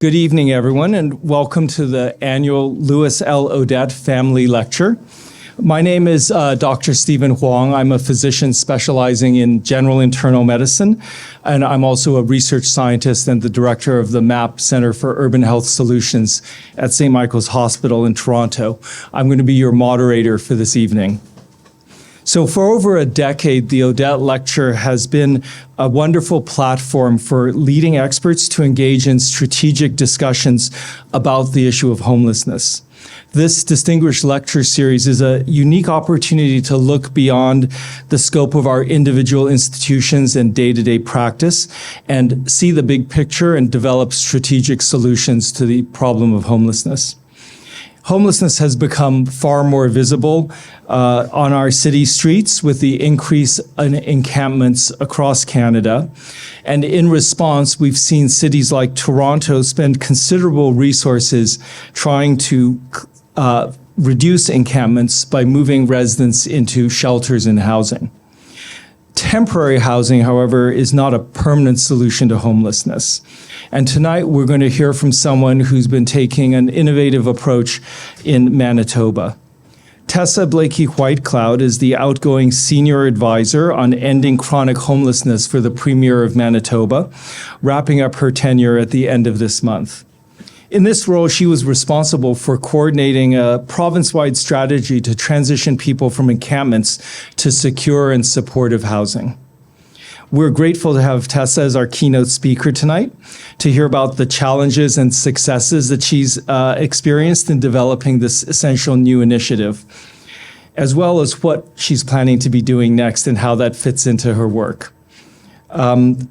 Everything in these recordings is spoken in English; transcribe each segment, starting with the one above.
Good evening, everyone, and welcome to the annual Louis L. Odette Family Lecture. My name is Dr. Stephen Huang. I'm a physician specializing in general internal medicine, and I'm also a research scientist and the director of the MAP Center for Urban Health Solutions at St. Michael's Hospital in Toronto. I'm going to be your moderator for this evening. So for over a decade, the Odette Lecture has been a wonderful platform for leading experts to engage in strategic discussions about the issue of homelessness. This distinguished lecture series is a unique opportunity to look beyond the scope of our individual institutions and day-to-day practice and see the big picture and develop strategic solutions to the problem of homelessness. Homelessness has become far more visible on our city streets with the increase in encampments across Canada. And in response, we've seen cities like Toronto spend considerable resources trying to reduce encampments by moving residents into shelters and housing. Temporary housing, however, is not a permanent solution to homelessness. And tonight we're going to hear from someone who's been taking an innovative approach in Manitoba. Tessa Blaikie Whitecloud is the outgoing senior advisor on ending chronic homelessness for the Premier of Manitoba, wrapping up her tenure at the end of this month. In this role, she was responsible for coordinating a province-wide strategy to transition people from encampments to secure and supportive housing. We're grateful to have Tessa as our keynote speaker tonight to hear about the challenges and successes that she's experienced in developing this essential new initiative, as well as what she's planning to be doing next and how that fits into her work.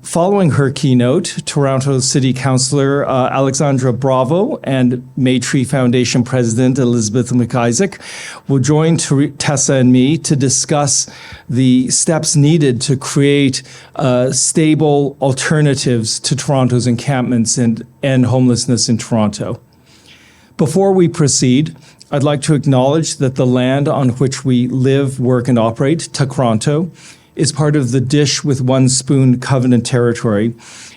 Following her keynote, Toronto City Councillor Alexandra Bravo and Maytree Foundation President Elizabeth McIsaac will join Tessa and me to discuss the steps needed to create stable alternatives to Toronto's encampments and end homelessness in Toronto. Before we proceed, I'd like to acknowledge that the land on which we live, work, and operate, Toronto, is part of the Dish with One Spoon Covenant territory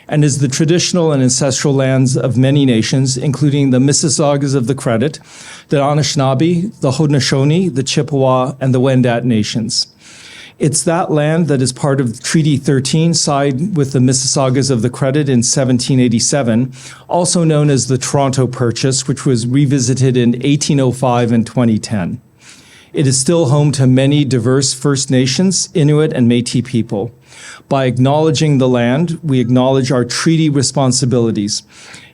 and is the traditional and ancestral lands of many nations, including the Mississaugas of the Credit, the Anishinaabe, the Haudenosaunee, the Chippewa, and the Wendat nations. It's that land that is part of Treaty 13 signed with the Mississaugas of the Credit in 1787, also known as the Toronto Purchase, which was revisited in 1805 and 2010. It is still home to many diverse First Nations, Inuit, and Métis people. By acknowledging the land, we acknowledge our treaty responsibilities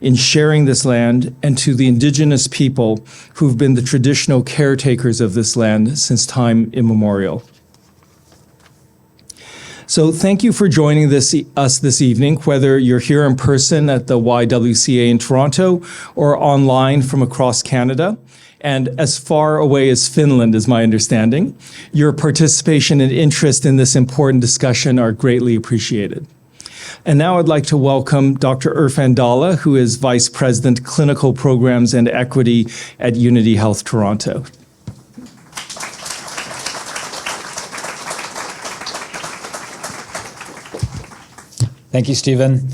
in sharing this land and to the Indigenous people who've been the traditional caretakers of this land since time immemorial. So thank you for joining us this evening, whether you're here in person at the YWCA in Toronto or online from across Canada. And as far away as Finland is my understanding. Your participation and interest in this important discussion are greatly appreciated. And now I'd like to welcome Dr. Irfan Dalla, who is Vice President, Clinical Programs and Equity at Unity Health Toronto. Thank you, Stephen.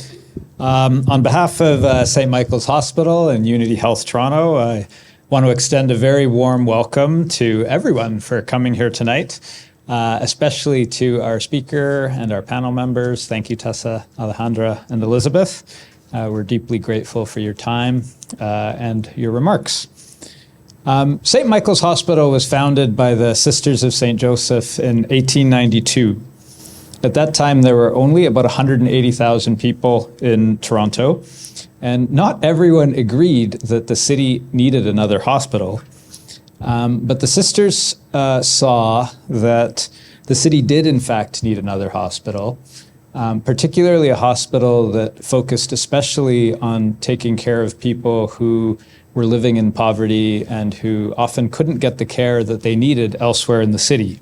On behalf of St. Michael's Hospital and Unity Health Toronto, I want to extend a very warm welcome to everyone for coming here tonight, especially to our speaker and our panel members. Thank you, Tessa, Alejandra, and Elizabeth. We're deeply grateful for your time and your remarks. St. Michael's Hospital was founded by the Sisters of St. Joseph in 1892. At that time, there were only about 180,000 people in Toronto. And not everyone agreed that the city needed another hospital. But the sisters saw that the city did, in fact, need another hospital, particularly a hospital that focused especially on taking care of people who were living in poverty and who often couldn't get the care that they needed elsewhere in the city.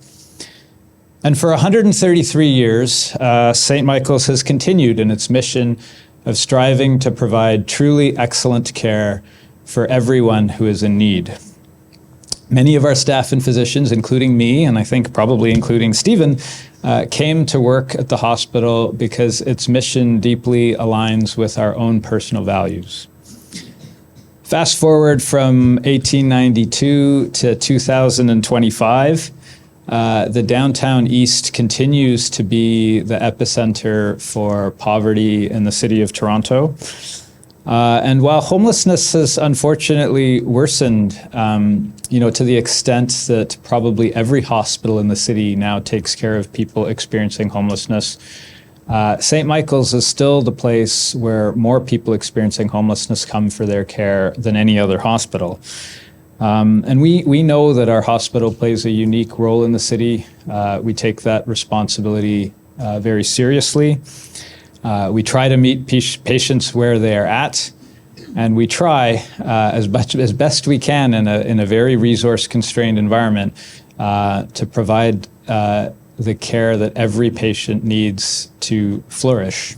And for 133 years, St. Michael's has continued in its mission of striving to provide truly excellent care for everyone who is in need. Many of our staff and physicians, including me, and I think probably including Stephen, came to work at the hospital because its mission deeply aligns with our own personal values. Fast forward from 1892 to 2025, the downtown east continues to be the epicenter for poverty in the city of Toronto. And while homelessness has unfortunately worsened, to the extent that probably every hospital in the city now takes care of people experiencing homelessness, St. Michael's is still the place where more people experiencing homelessness come for their care than any other hospital. And we know that our hospital plays a unique role in the city. We take that responsibility very seriously. We try to meet patients where they are at, and we try as best we can in a very resource-constrained environment to provide the care that every patient needs to flourish.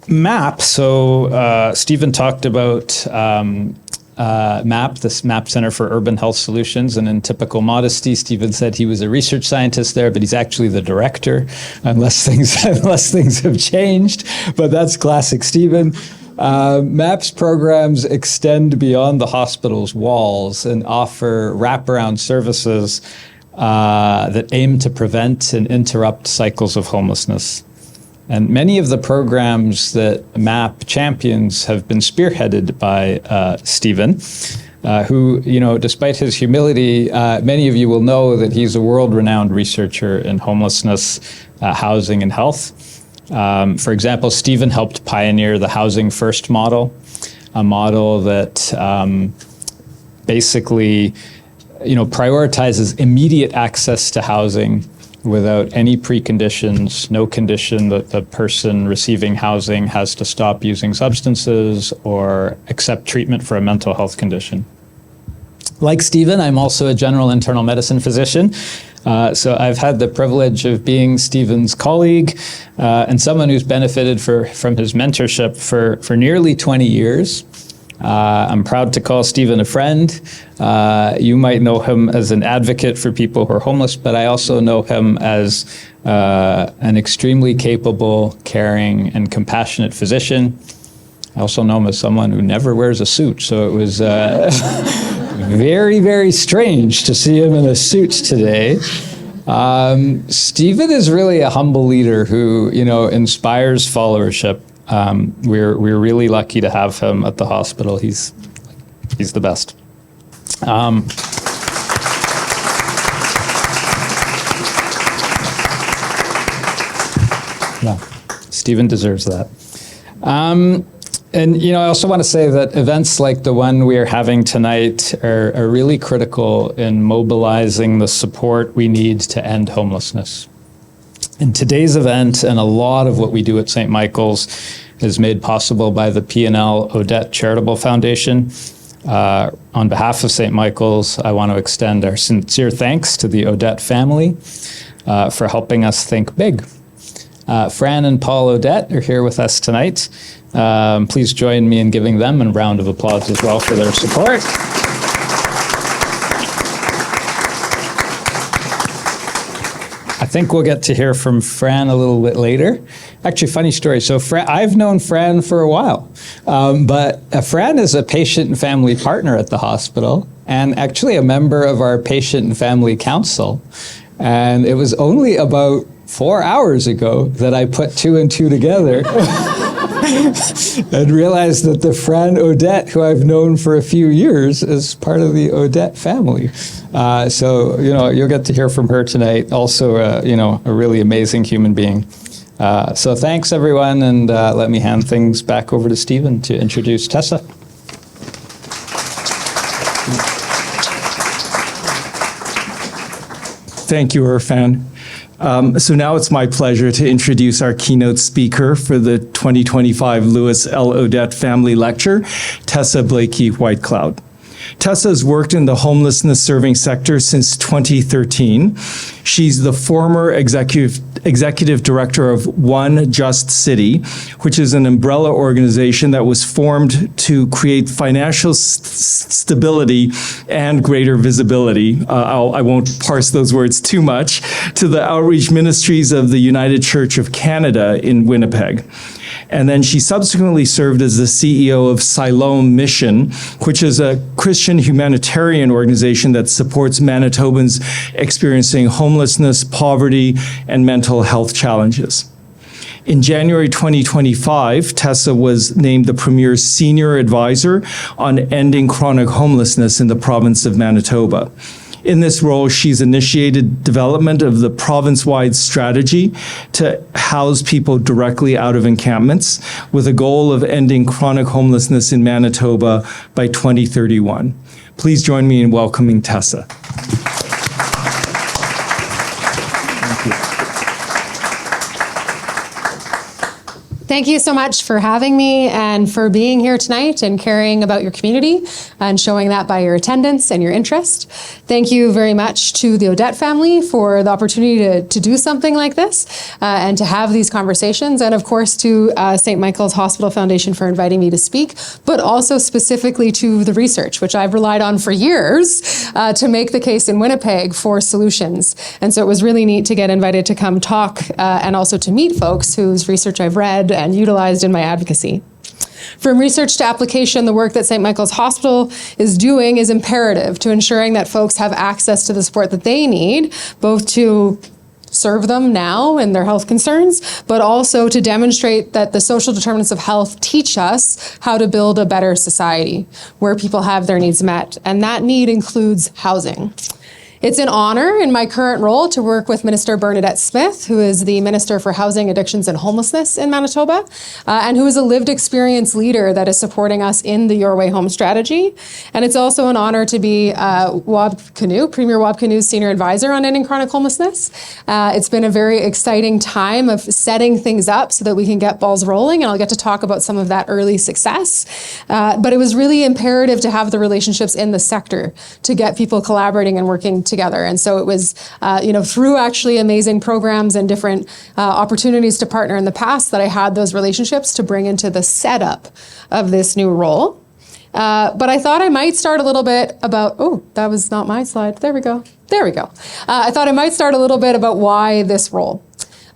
MAP, so Stephen talked about MAP, this MAP Center for Urban Health Solutions, and in typical modesty, Stephen said he was a research scientist there, but he's actually the director, unless things have changed, but that's classic Stephen. MAP's programs extend beyond the hospital's walls and offer wraparound services that aim to prevent and interrupt cycles of homelessness. And many of the programs that MAP champions have been spearheaded by Stephen, who, despite his humility, many of you will know that he's a world-renowned researcher in homelessness, housing, and health. For example, Stephen helped pioneer the Housing First model, a model that basically, prioritizes immediate access to housing without any preconditions, no condition that the person receiving housing has to stop using substances or accept treatment for a mental health condition. Like Stephen, I'm also a general internal medicine physician. So I've had the privilege of being Stephen's colleague and someone who's benefited from his mentorship for nearly 20 years. I'm proud to call Stephen a friend. You might know him as an advocate for people who are homeless, but I also know him as an extremely capable, caring, and compassionate physician. I also know him as someone who never wears a suit, so it was very, very strange to see him in a suit today. Stephen is really a humble leader who, inspires followership. We're really lucky to have him at the hospital. He's the best. No, Stephen deserves that. And I also want to say that events like the one we are having tonight are really critical in mobilizing the support we need to end homelessness. And today's event and a lot of what we do at St. Michael's is made possible by the P&L Odette Charitable Foundation. On behalf of St. Michael's, I want to extend our sincere thanks to the Odette family for helping us think big. Fran and Paul Odette are here with us tonight. Please join me in giving them a round of applause as well for their support. I think we'll get to hear from Fran a little bit later. Actually, funny story. So I've known Fran for a while, but Fran is a patient and family partner at the hospital and actually a member of our patient and family council. And it was only about 4 hours ago that I put two and two together and realized that the Fran Odette, who I've known for a few years, is part of the Odette family. So, you'll get to hear from her tonight. Also, a really amazing human being. So thanks, everyone, and let me hand things back over to Stephen to introduce Tessa. Thank you, Irfan. So now it's my pleasure to introduce our keynote speaker for the 2025 Lewis L. Odette Family Lecture, Tessa Blaikie Whitecloud. Tessa has worked in the homelessness serving sector since 2013. She's the former executive director of One Just City, which is an umbrella organization that was formed to create financial stability and greater visibility. I won't parse those words too much, to the outreach ministries of the United Church of Canada in Winnipeg. And then she subsequently served as the CEO of Siloam Mission, which is a Christian humanitarian organization that supports Manitobans experiencing homelessness, poverty, and mental health challenges. In January 2025, Tessa was named the Premier Senior Advisor on Ending Chronic Homelessness in the Province of Manitoba. In this role, she's initiated development of the province-wide strategy to house people directly out of encampments, with a goal of ending chronic homelessness in Manitoba by 2031. Please join me in welcoming Tessa. Thank you so much for having me and for being here tonight and caring about your community and showing that by your attendance and your interest. Thank you very much to the Odette family for the opportunity to do something like this and to have these conversations, and of course to St. Michael's Hospital Foundation for inviting me to speak, but also specifically to the research, which I've relied on for years to make the case in Winnipeg for solutions. And so it was really neat to get invited to come talk and also to meet folks whose research I've read and utilized in my advocacy. From research to application, the work that St. Michael's Hospital is doing is imperative to ensuring that folks have access to the support that they need, both to serve them now in their health concerns, but also to demonstrate that the social determinants of health teach us how to build a better society where people have their needs met. And that need includes housing. It's an honor in my current role to work with Minister Bernadette Smith, who is the Minister for Housing, Addictions and Homelessness in Manitoba, and who is a lived experience leader that is supporting us in the Your Way Home strategy. And it's also an honor to be Premier Wab Kinu's Senior Advisor on Ending Chronic Homelessness. It's been a very exciting time of setting things up so that we can get balls rolling, and I'll get to talk about some of that early success. But it was really imperative to have the relationships in the sector to get people collaborating and working together. And so it was, through actually amazing programs and different opportunities to partner in the past that I had those relationships to bring into the setup of this new role. But I thought I might start a little bit about, that was not my slide. There we go. I thought I might start a little bit about why this role.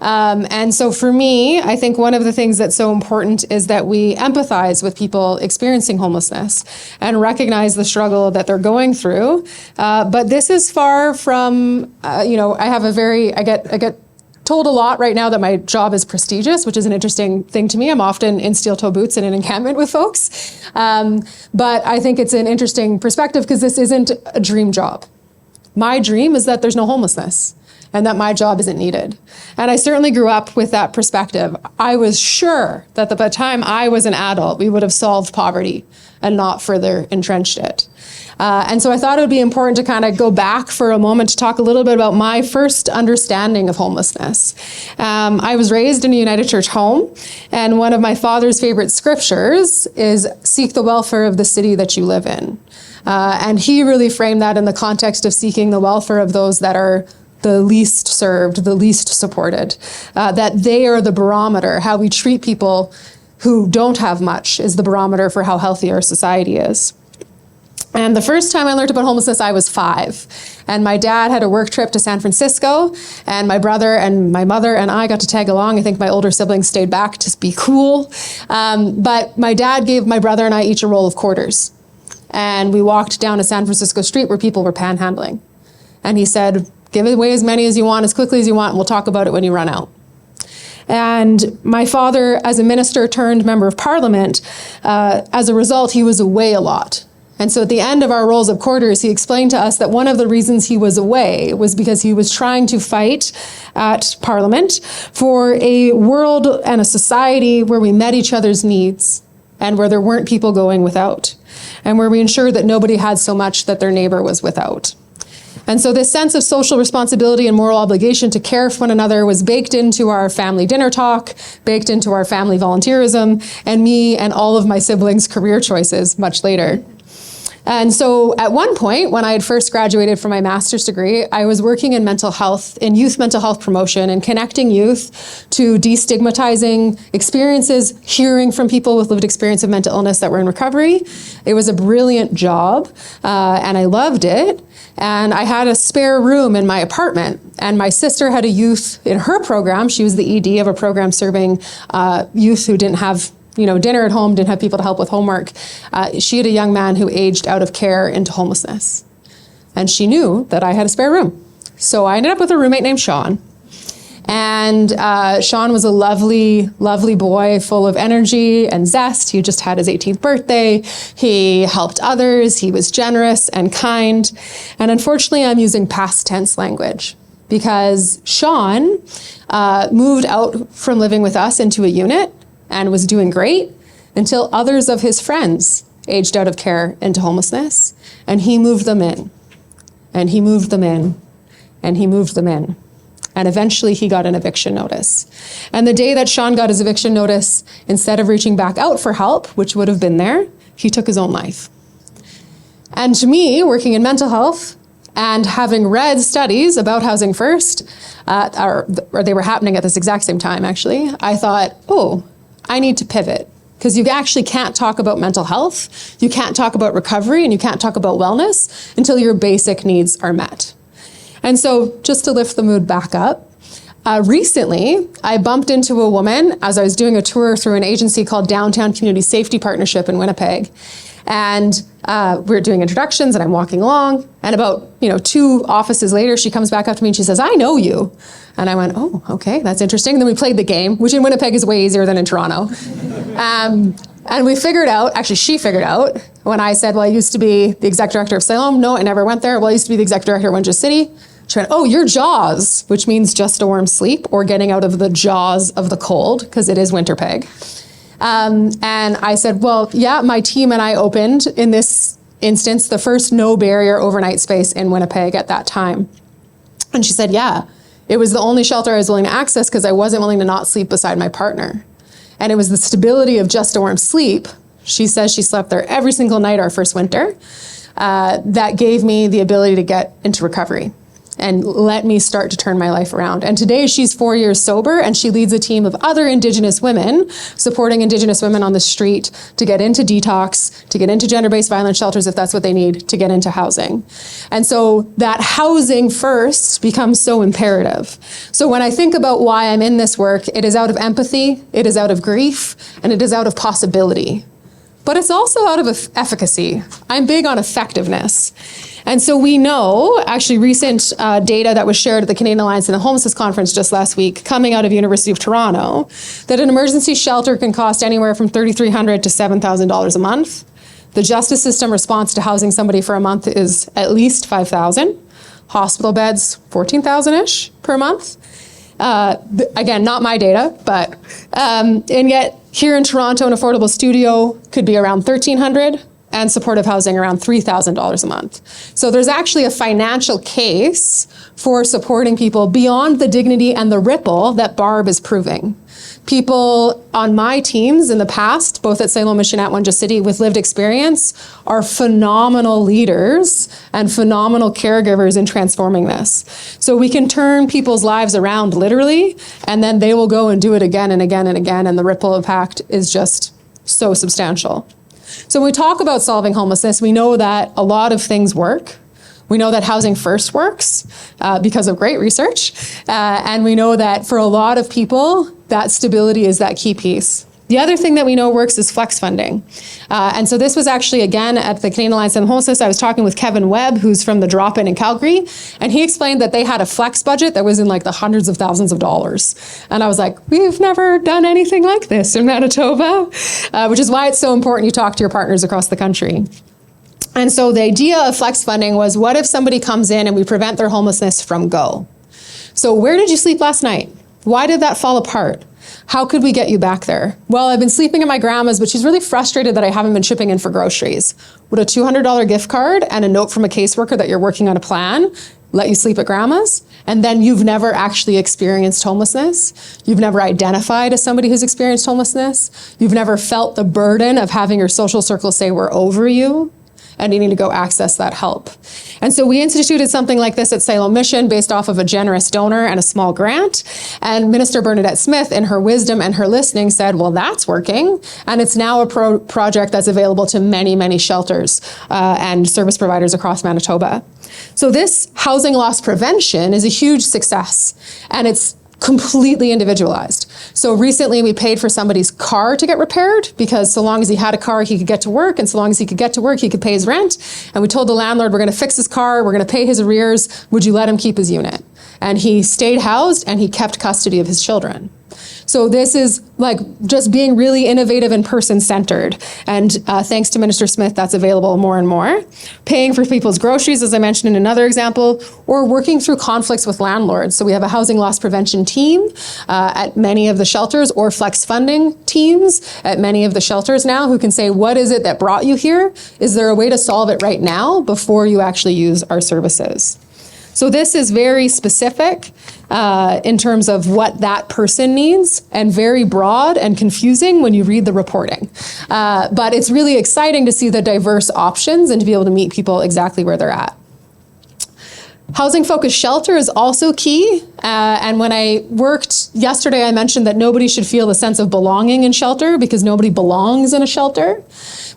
And so for me, I think one of the things that's so important is that we empathize with people experiencing homelessness and recognize the struggle that they're going through. But this is far from, I get told a lot right now that my job is prestigious, which is an interesting thing to me. I'm often in steel-toe boots in an encampment with folks. But I think it's an interesting perspective because this isn't a dream job. My dream is that there's no homelessness and that my job isn't needed. And I certainly grew up with that perspective. I was sure that by the time I was an adult, we would have solved poverty and not further entrenched it. And so I thought it would be important to kind of go back for a moment to talk a little bit about my first understanding of homelessness. I was raised in a United Church home, and one of my father's favorite scriptures is, "Seek the welfare of the city that you live in." And he really framed that in the context of seeking the welfare of those that are the least served, the least supported, that they are the barometer. How we treat people who don't have much is the barometer for how healthy our society is. And the first time I learned about homelessness, I was 5. And my dad had a work trip to San Francisco, and my brother and my mother and I got to tag along. I think my older siblings stayed back to be cool. But my dad gave my brother and I each a roll of quarters. And we walked down a San Francisco street where people were panhandling. And he said, "Give away as many as you want, as quickly as you want, and we'll talk about it when you run out." And my father, as a minister turned member of parliament, as a result, he was away a lot. And so at the end of our rolls of quarters, he explained to us that one of the reasons he was away was because he was trying to fight at Parliament for a world and a society where we met each other's needs and where there weren't people going without, and where we ensured that nobody had so much that their neighbor was without. And so this sense of social responsibility and moral obligation to care for one another was baked into our family dinner talk, baked into our family volunteerism, and me and all of my siblings' career choices much later. And so at one point, when I had first graduated from my master's degree, I was working in mental health, in youth mental health promotion and connecting youth to destigmatizing experiences, hearing from people with lived experience of mental illness that were in recovery. It was a brilliant job, and I loved it. And I had a spare room in my apartment, and my sister had a youth in her program. She was the ED of a program serving youth who didn't have dinner at home, didn't have people to help with homework. She had a young man who aged out of care into homelessness. And she knew that I had a spare room. So I ended up with a roommate named Sean. And Sean was a lovely, lovely boy, full of energy and zest. He just had his 18th birthday. He helped others. He was generous and kind. And unfortunately, I'm using past tense language because Sean moved out from living with us into a unit and was doing great until others of his friends aged out of care into homelessness. And he moved them in, and he moved them in, and he moved them in. And eventually he got an eviction notice. And the day that Sean got his eviction notice, instead of reaching back out for help, which would have been there, he took his own life. And to me, working in mental health and having read studies about Housing First, or they were happening at this exact same time actually, I thought, oh, I need to pivot, because you actually can't talk about mental health, you can't talk about recovery, and you can't talk about wellness until your basic needs are met. And so just to lift the mood back up, recently I bumped into a woman as I was doing a tour through an agency called Downtown Community Safety Partnership in Winnipeg. And we're doing introductions and I'm walking along, and about 2 offices later, she comes back up to me and she says, "I know you." And I went, "Oh, okay, that's interesting." And then we played the game, which in Winnipeg is way easier than in Toronto. And we figured out, actually she figured out, when I said, "Well, I used to be the exec director of Salem." "No, I never went there." "Well, I used to be the exec director of Windsor City." She went, "Oh, you're JAWS," which means just a warm sleep, or getting out of the jaws of the cold, because it is Winterpeg. And I said, "Well, yeah, my team and I opened, in this instance, the first no barrier overnight space in Winnipeg at that time." And she said, "Yeah, it was the only shelter I was willing to access because I wasn't willing to not sleep beside my partner. And it was the stability of just a warm sleep." She says she slept there every single night our first winter. That gave me the ability to get into recovery and let me start to turn my life around. And today she's 4 years sober, and she leads a team of other Indigenous women, supporting Indigenous women on the street to get into detox, to get into gender-based violence shelters if that's what they need, to get into housing. And so that housing first becomes so imperative. So when I think about why I'm in this work, it is out of empathy, it is out of grief, and it is out of possibility. But it's also out of efficacy. I'm big on effectiveness. And so we know, actually recent data that was shared at the Canadian Alliance and the Homelessness Conference just last week, coming out of University of Toronto, that an emergency shelter can cost anywhere from $3,300 to $7,000 a month. The justice system response to housing somebody for a month is at least $5,000. Hospital beds, $14,000-ish per month. Again, not my data, but, and yet here in Toronto, an affordable studio could be around $1,300, and supportive housing around $3,000 a month. So there's actually a financial case for supporting people beyond the dignity and the ripple that Barb is proving. People on my teams in the past, both at Salem Mission at Windsor City, with lived experience, are phenomenal leaders and phenomenal caregivers in transforming this. So we can turn people's lives around literally, and then they will go and do it again and again and again, and the ripple impact is just so substantial. So when we talk about solving homelessness, we know that a lot of things work. We know that Housing First works because of great research. And we know that for a lot of people, that stability is that key piece. The other thing that we know works is flex funding. And so this was actually, again, at the Canadian Alliance on Homelessness, I was talking with Kevin Webb, who's from the Drop-In in Calgary, and he explained that they had a flex budget that was in like the hundreds of thousands of dollars. And I was like, we've never done anything like this in Manitoba, which is why it's so important you talk to your partners across the country. And so the idea of flex funding was, what if somebody comes in and we prevent their homelessness from go? So where did you sleep last night? Why did that fall apart? How could we get you back there? Well, I've been sleeping at my grandma's, but she's really frustrated that I haven't been chipping in for groceries. Would a $200 gift card and a note from a caseworker that you're working on a plan let you sleep at grandma's? And then you've never actually experienced homelessness. You've never identified as somebody who's experienced homelessness. You've never felt the burden of having your social circle say we're over you. and needing to go access that help. And so we instituted something like this at Salem Mission based off of a generous donor and a small grant. And Minister Bernadette Smith, in her wisdom and her listening, said, well, that's working. And it's now a project that's available to many, many shelters and service providers across Manitoba. So this housing loss prevention is a huge success, and it's completely individualized. So recently we paid for somebody's car to get repaired, because so long as he had a car, he could get to work, and so long as he could get to work, he could pay his rent. And we told the landlord, we're going to fix his car, we're going to pay his arrears, would you let him keep his unit? And he stayed housed, and he kept custody of his children. So this is like just being really innovative and person-centered. And thanks to Minister Smith, that's available more and more. Paying for people's groceries, as I mentioned in another example, or working through conflicts with landlords. So we have a housing loss prevention team at many of the shelters, or flex funding teams at many of the shelters now, who can say, what is it that brought you here? Is there a way to solve it right now before you actually use our services? So this is very specific in terms of what that person needs, and very broad and confusing when you read the reporting. But it's really exciting to see the diverse options and to be able to meet people exactly where they're at. Housing-focused shelter is also key. And when I worked yesterday, I mentioned that nobody should feel a sense of belonging in shelter, because nobody belongs in a shelter.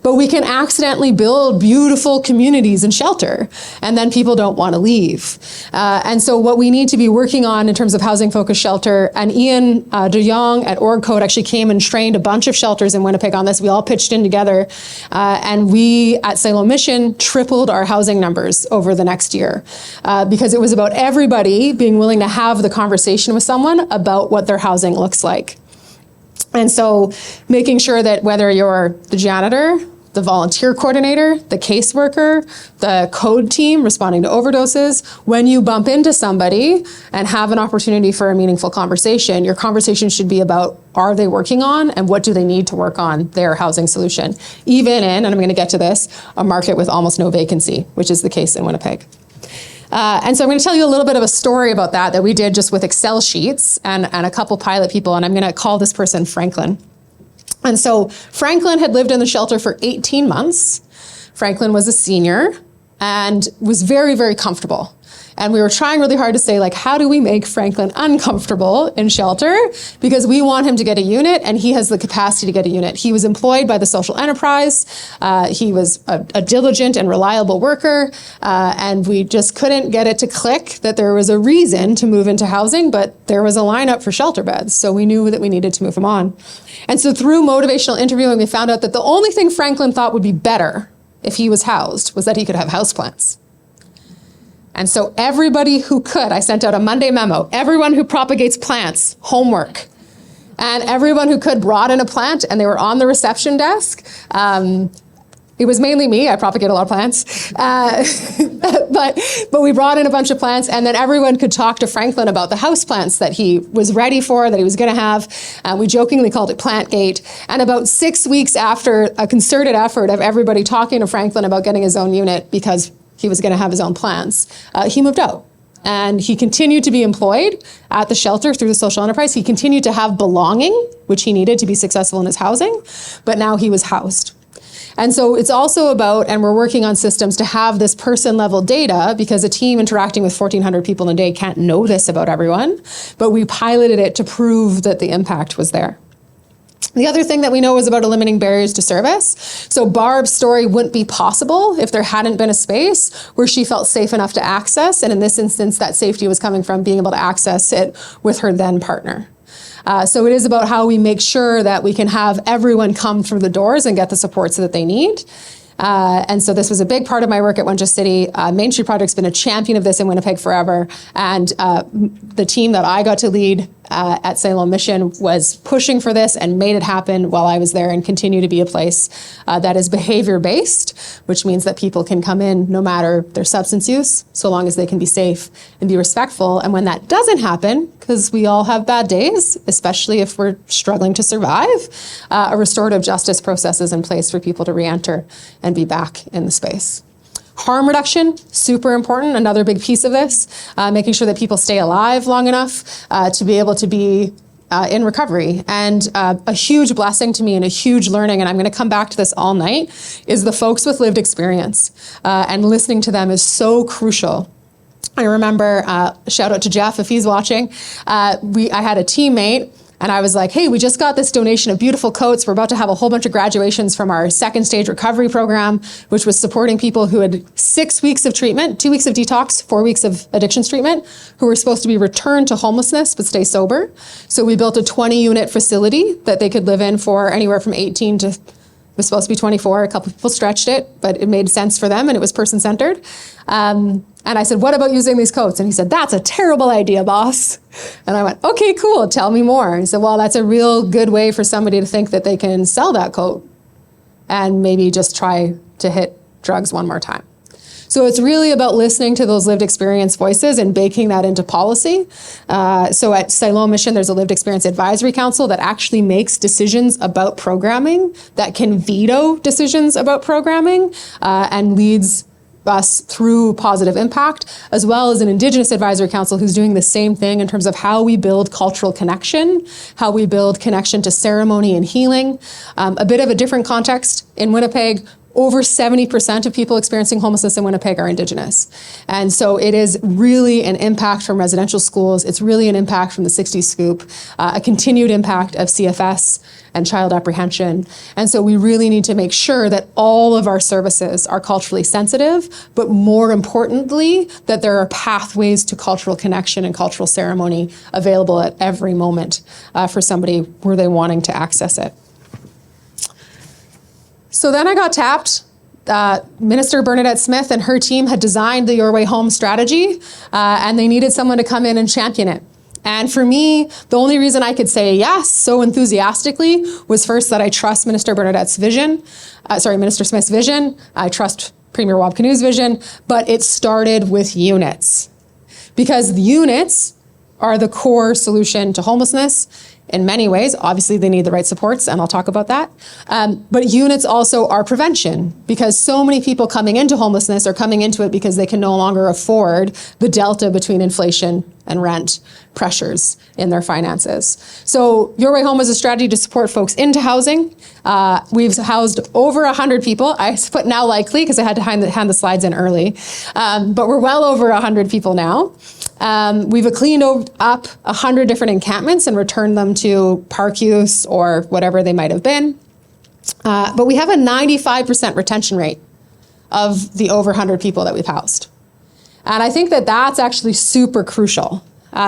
But we can accidentally build beautiful communities in shelter, and then people don't want to leave. And so what we need to be working on in terms of housing-focused shelter, and Ian de Jong at OrgCode actually came and trained a bunch of shelters in Winnipeg on this. We all pitched in together, and we at Salem Mission tripled our housing numbers over the next year, because it was about everybody being willing to have the conversation with someone about what their housing looks like. And so making sure that whether you're the janitor, the volunteer coordinator, the caseworker, the code team responding to overdoses, when you bump into somebody and have an opportunity for a meaningful conversation, your conversation should be about, are they working on, and what do they need to work on their housing solution? Even in, and I'm going to get to this, a market with almost no vacancy, which is the case in Winnipeg. And so I'm going to tell you a little bit of a story about that we did just with Excel sheets and a couple pilot people, and I'm going to call this person Franklin. And so Franklin had lived in the shelter for 18 months. Franklin was a senior and was very, very comfortable. And we were trying really hard to say, like, how do we make Franklin uncomfortable in shelter? Because we want him to get a unit, and he has the capacity to get a unit. He was employed by the social enterprise. He was a diligent and reliable worker. And we just couldn't get it to click that there was a reason to move into housing, but there was a lineup for shelter beds. So we knew that we needed to move him on. And so through motivational interviewing, we found out that the only thing Franklin thought would be better if he was housed was that he could have houseplants. And so everybody who could, I sent out a Monday memo, everyone who propagates plants, homework. And everyone who could brought in a plant, and they were on the reception desk. It was mainly me, I propagate a lot of plants. But we brought in a bunch of plants, and then everyone could talk to Franklin about the house plants that he was ready for, that he was gonna have. We jokingly called it Plantgate. And about 6 weeks after a concerted effort of everybody talking to Franklin about getting his own unit, because he was going to have his own plans, he moved out. And he continued to be employed at the shelter through the social enterprise. He continued to have belonging, which he needed to be successful in his housing, but now he was housed. And so it's also about, and we're working on systems to have this person-level data, because a team interacting with 1,400 people in a day can't know this about everyone, but we piloted it to prove that the impact was there. The other thing that we know is about eliminating barriers to service. So Barb's story wouldn't be possible if there hadn't been a space where she felt safe enough to access. And in this instance, that safety was coming from being able to access it with her then partner. So it is about how we make sure that we can have everyone come through the doors and get the supports that they need. And so this was a big part of my work at One Just City. Main Street Project's been a champion of this in Winnipeg forever. And the team that I got to lead at Salem Mission was pushing for this and made it happen while I was there, and continue to be a place that is behavior-based, which means that people can come in no matter their substance use, so long as they can be safe and be respectful. And when that doesn't happen, because we all have bad days, especially if we're struggling to survive, a restorative justice process is in place for people to re-enter and be back in the space. Harm reduction, super important, another big piece of this, making sure that people stay alive long enough to be able to be in recovery. And a huge blessing to me and a huge learning, and I'm going to come back to this all night, is the folks with lived experience. And listening to them is so crucial. I remember, shout out to Jeff if he's watching, I had a teammate, and I was like, hey, we just got this donation of beautiful coats. We're about to have a whole bunch of graduations from our second stage recovery program, which was supporting people who had 6 weeks of treatment, 2 weeks of detox, 4 weeks of addictions treatment, who were supposed to be returned to homelessness but stay sober. So we built a 20-unit facility that they could live in for anywhere from 18 to, it was supposed to be 24. A couple people stretched it, but it made sense for them and it was person-centered. And I said, what about using these coats? And he said, that's a terrible idea, boss. And I went, okay, cool, tell me more. And he said, well, that's a real good way for somebody to think that they can sell that coat and maybe just try to hit drugs one more time. So it's really about listening to those lived experience voices and baking that into policy. So at Siloam Mission, there's a lived experience advisory council that actually makes decisions about programming, that can veto decisions about programming, and leads us through positive impact, as well as an Indigenous advisory council who's doing the same thing in terms of how we build cultural connection, how we build connection to ceremony and healing. A bit of a different context in Winnipeg. Over 70% of people experiencing homelessness in Winnipeg are Indigenous. And so it is really an impact from residential schools. It's really an impact from the 60s Scoop, a continued impact of CFS and child apprehension. And so we really need to make sure that all of our services are culturally sensitive, but more importantly, that there are pathways to cultural connection and cultural ceremony available at every moment for somebody were they wanting to access it. So then I got tapped. Minister Bernadette Smith and her team had designed the Your Way Home strategy, and they needed someone to come in and champion it. And for me, the only reason I could say yes so enthusiastically was first that I trust Minister Bernadette's vision, Minister Smith's vision. I trust Premier Wab Kinew's vision, but it started with units. Because the units are the core solution to homelessness. In many ways, obviously they need the right supports, and I'll talk about that. But units also are prevention, because so many people coming into homelessness are coming into it because they can no longer afford the delta between inflation and rent pressures in their finances. So Your Way Home is a strategy to support folks into housing. We've housed over 100 people. I put now likely because I had to hand the slides in early, but we're well over 100 people now. We've cleaned up 100 different encampments and returned them to park use or whatever they might have been. But we have a 95% retention rate of the over 100 people that we've housed. And I think that that's actually super crucial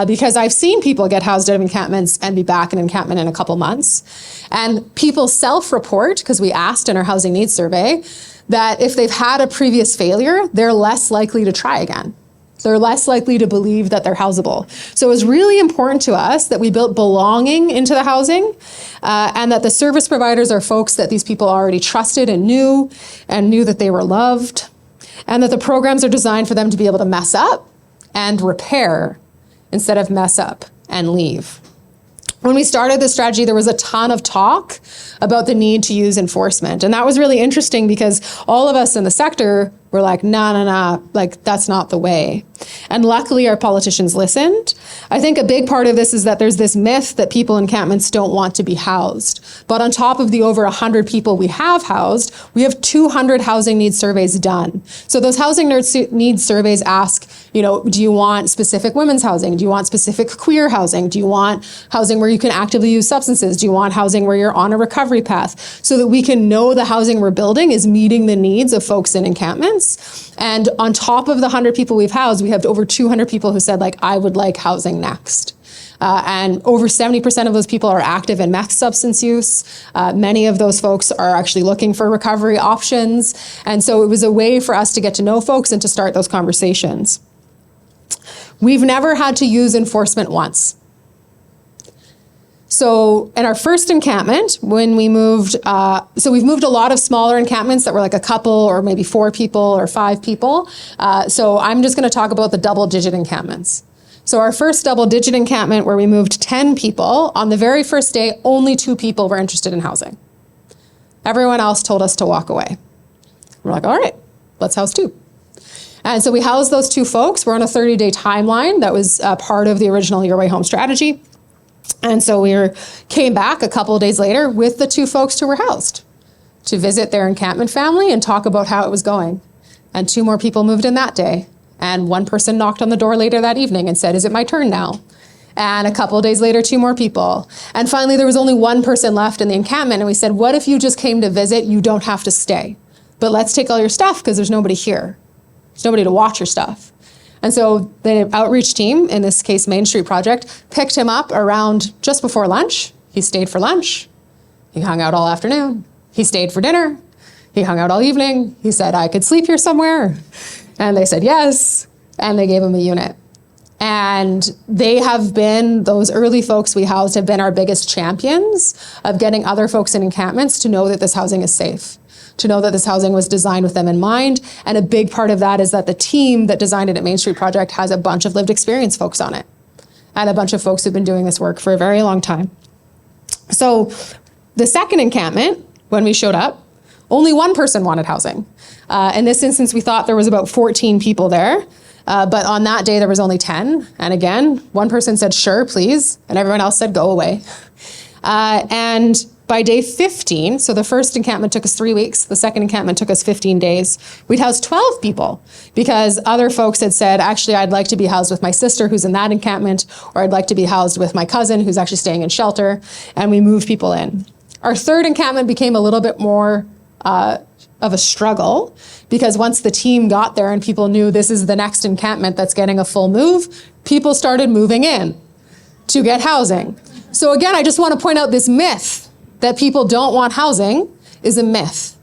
because I've seen people get housed out of encampments and be back in encampment in a couple months. And people self-report, because we asked in our housing needs survey, that if they've had a previous failure, they're less likely to try again. They're less likely to believe that they're housable. So it's really important to us that we build belonging into the housing and that the service providers are folks that these people already trusted and knew that they were loved, and that the programs are designed for them to be able to mess up and repair instead of mess up and leave. When we started this strategy, there was a ton of talk about the need to use enforcement. And that was really interesting because all of us in the sector were like, nah, like that's not the way. And luckily our politicians listened. I think a big part of this is that there's this myth that people in encampments don't want to be housed. But on top of the over 100 people we have housed, we have 200 housing needs surveys done. So those housing needs surveys ask, do you want specific women's housing? Do you want specific queer housing? Do you want housing where you can actively use substances? Do you want housing where you're on a recovery path? So that we can know the housing we're building is meeting the needs of folks in encampments. And on top of the 100 people we've housed, we have over 200 people who said, I would like housing next. And over 70% of those people are active in meth substance use. Many of those folks are actually looking for recovery options. And so it was a way for us to get to know folks and to start those conversations. We've never had to use enforcement once. So in our first encampment, when we moved, we've moved a lot of smaller encampments that were like a couple or maybe 4 people or 5 people. So I'm just going to talk about the double-digit encampments. So our first double-digit encampment where we moved 10 people, on the very first day, only 2 people were interested in housing. Everyone else told us to walk away. We're like, all right, let's house 2. And so we housed those 2 folks. We're on a 30-day timeline. That was part of the original Your Way Home strategy. And so came back a couple of days later with the 2 folks who were housed to visit their encampment family and talk about how it was going. And 2 more people moved in that day. And 1 person knocked on the door later that evening and said, "Is it my turn now?" And a couple of days later, 2 more people. And finally, there was only 1 person left in the encampment. And we said, "What if you just came to visit? You don't have to stay. But let's take all your stuff because there's nobody here. There's nobody to watch your stuff." And so the outreach team, in this case, Main Street Project, picked him up around just before lunch. He stayed for lunch. He hung out all afternoon. He stayed for dinner. He hung out all evening. He said, "I could sleep here somewhere." And they said yes. And they gave him a unit. And those early folks we housed have been our biggest champions of getting other folks in encampments to know that this housing is safe, to know that this housing was designed with them in mind. And a big part of that is that the team that designed it at Main Street Project has a bunch of lived experience folks on it and a bunch of folks who've been doing this work for a very long time. So the second encampment, when we showed up, only 1 person wanted housing. In this instance, we thought there was about 14 people there. But on that day, there was only 10. And again, 1 person said, "Sure, please." And everyone else said, "Go away." And by day 15, so the first encampment took us 3 weeks. The second encampment took us 15 days. We'd housed 12 people because other folks had said, "Actually, I'd like to be housed with my sister who's in that encampment, or I'd like to be housed with my cousin who's actually staying in shelter." And we moved people in. Our third encampment became a little bit more of a struggle because once the team got there and people knew this is the next encampment that's getting a full move, people started moving in to get housing. So again, I just want to point out this myth that people don't want housing is a myth.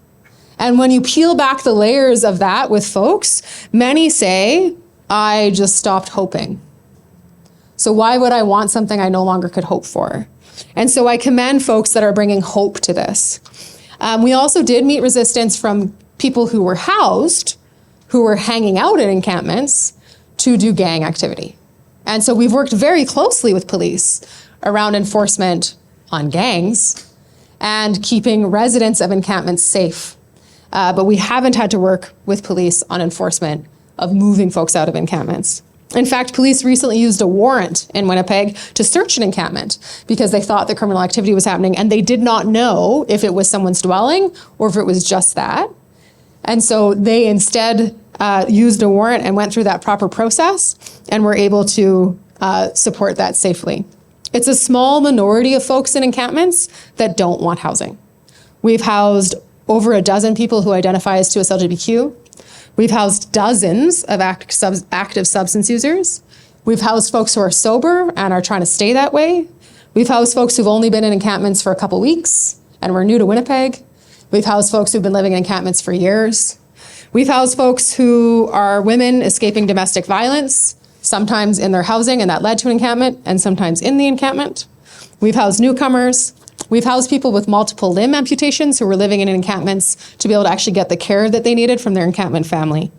And when you peel back the layers of that with folks, many say, "I just stopped hoping. So why would I want something I no longer could hope for?" And so I commend folks that are bringing hope to this. We also did meet resistance from people who were housed, who were hanging out in encampments to do gang activity. And so we've worked very closely with police around enforcement on gangs and keeping residents of encampments safe. But we haven't had to work with police on enforcement of moving folks out of encampments. In fact, police recently used a warrant in Winnipeg to search an encampment because they thought that criminal activity was happening and they did not know if it was someone's dwelling or if it was just that. And so they instead used a warrant and went through that proper process and were able to support that safely. It's a small minority of folks in encampments that don't want housing. We've housed over a dozen people who identify as 2SLGBTQ. We've housed dozens of active substance users. We've housed folks who are sober and are trying to stay that way. We've housed folks who've only been in encampments for a couple weeks and were new to Winnipeg. We've housed folks who've been living in encampments for years. We've housed folks who are women escaping domestic violence, sometimes in their housing and that led to an encampment, and sometimes in the encampment. We've housed newcomers. We've housed people with multiple limb amputations who were living in encampments to be able to actually get the care that they needed from their encampment family.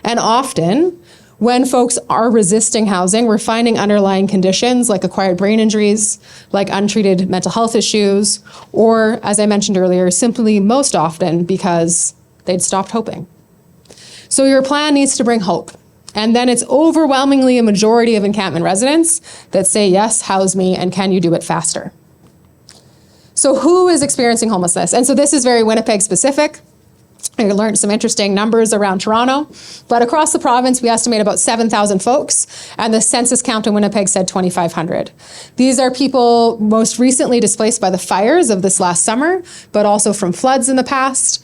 And often, when folks are resisting housing, we're finding underlying conditions like acquired brain injuries, like untreated mental health issues, or, as I mentioned earlier, simply most often because they'd stopped hoping. So your plan needs to bring hope. And then it's overwhelmingly a majority of encampment residents that say, "Yes, house me, and can you do it faster?" So who is experiencing homelessness? And so this is very Winnipeg specific. I learned some interesting numbers around Toronto, but across the province, we estimate about 7,000 folks, and the census count in Winnipeg said 2,500. These are people most recently displaced by the fires of this last summer, but also from floods in the past.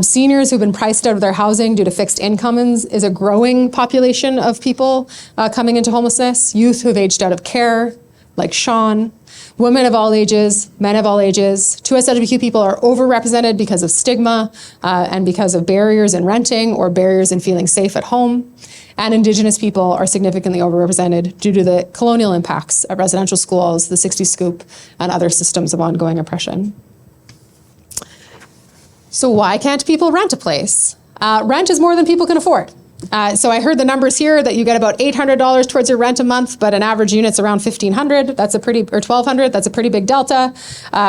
Seniors who've been priced out of their housing due to fixed incomes is a growing population of people coming into homelessness. Youth who've aged out of care, like Sean. Women of all ages, men of all ages. 2SLGBTQ people are overrepresented because of stigma and because of barriers in renting or barriers in feeling safe at home. And Indigenous people are significantly overrepresented due to the colonial impacts of residential schools, the 60 Scoop, and other systems of ongoing oppression. So why can't people rent a place? Rent is more than people can afford. So I heard the numbers here that you get about $800 towards your rent a month, but an average unit's around $1,500. That's or $1,200. That's a pretty big delta.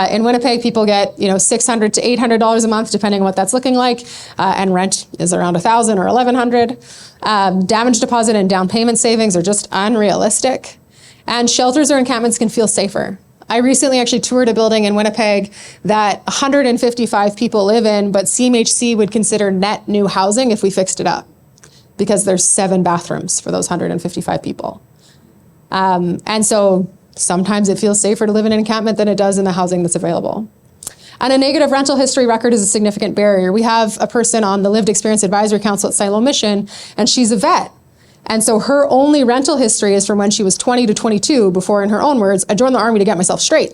In Winnipeg, people get $600 to $800 a month, depending on what that's looking like, and rent is around $1,000 or $1,100. Damage deposit and down payment savings are just unrealistic. And shelters or encampments can feel safer. I recently actually toured a building in Winnipeg that 155 people live in, but CMHC would consider net new housing if we fixed it up, because there's 7 bathrooms for those 155 people. And so sometimes it feels safer to live in an encampment than it does in the housing that's available. And a negative rental history record is a significant barrier. We have a person on the Lived Experience Advisory Council at Silo Mission, and she's a vet. And so her only rental history is from when she was 20 to 22, before, in her own words, I joined the Army to get myself straight.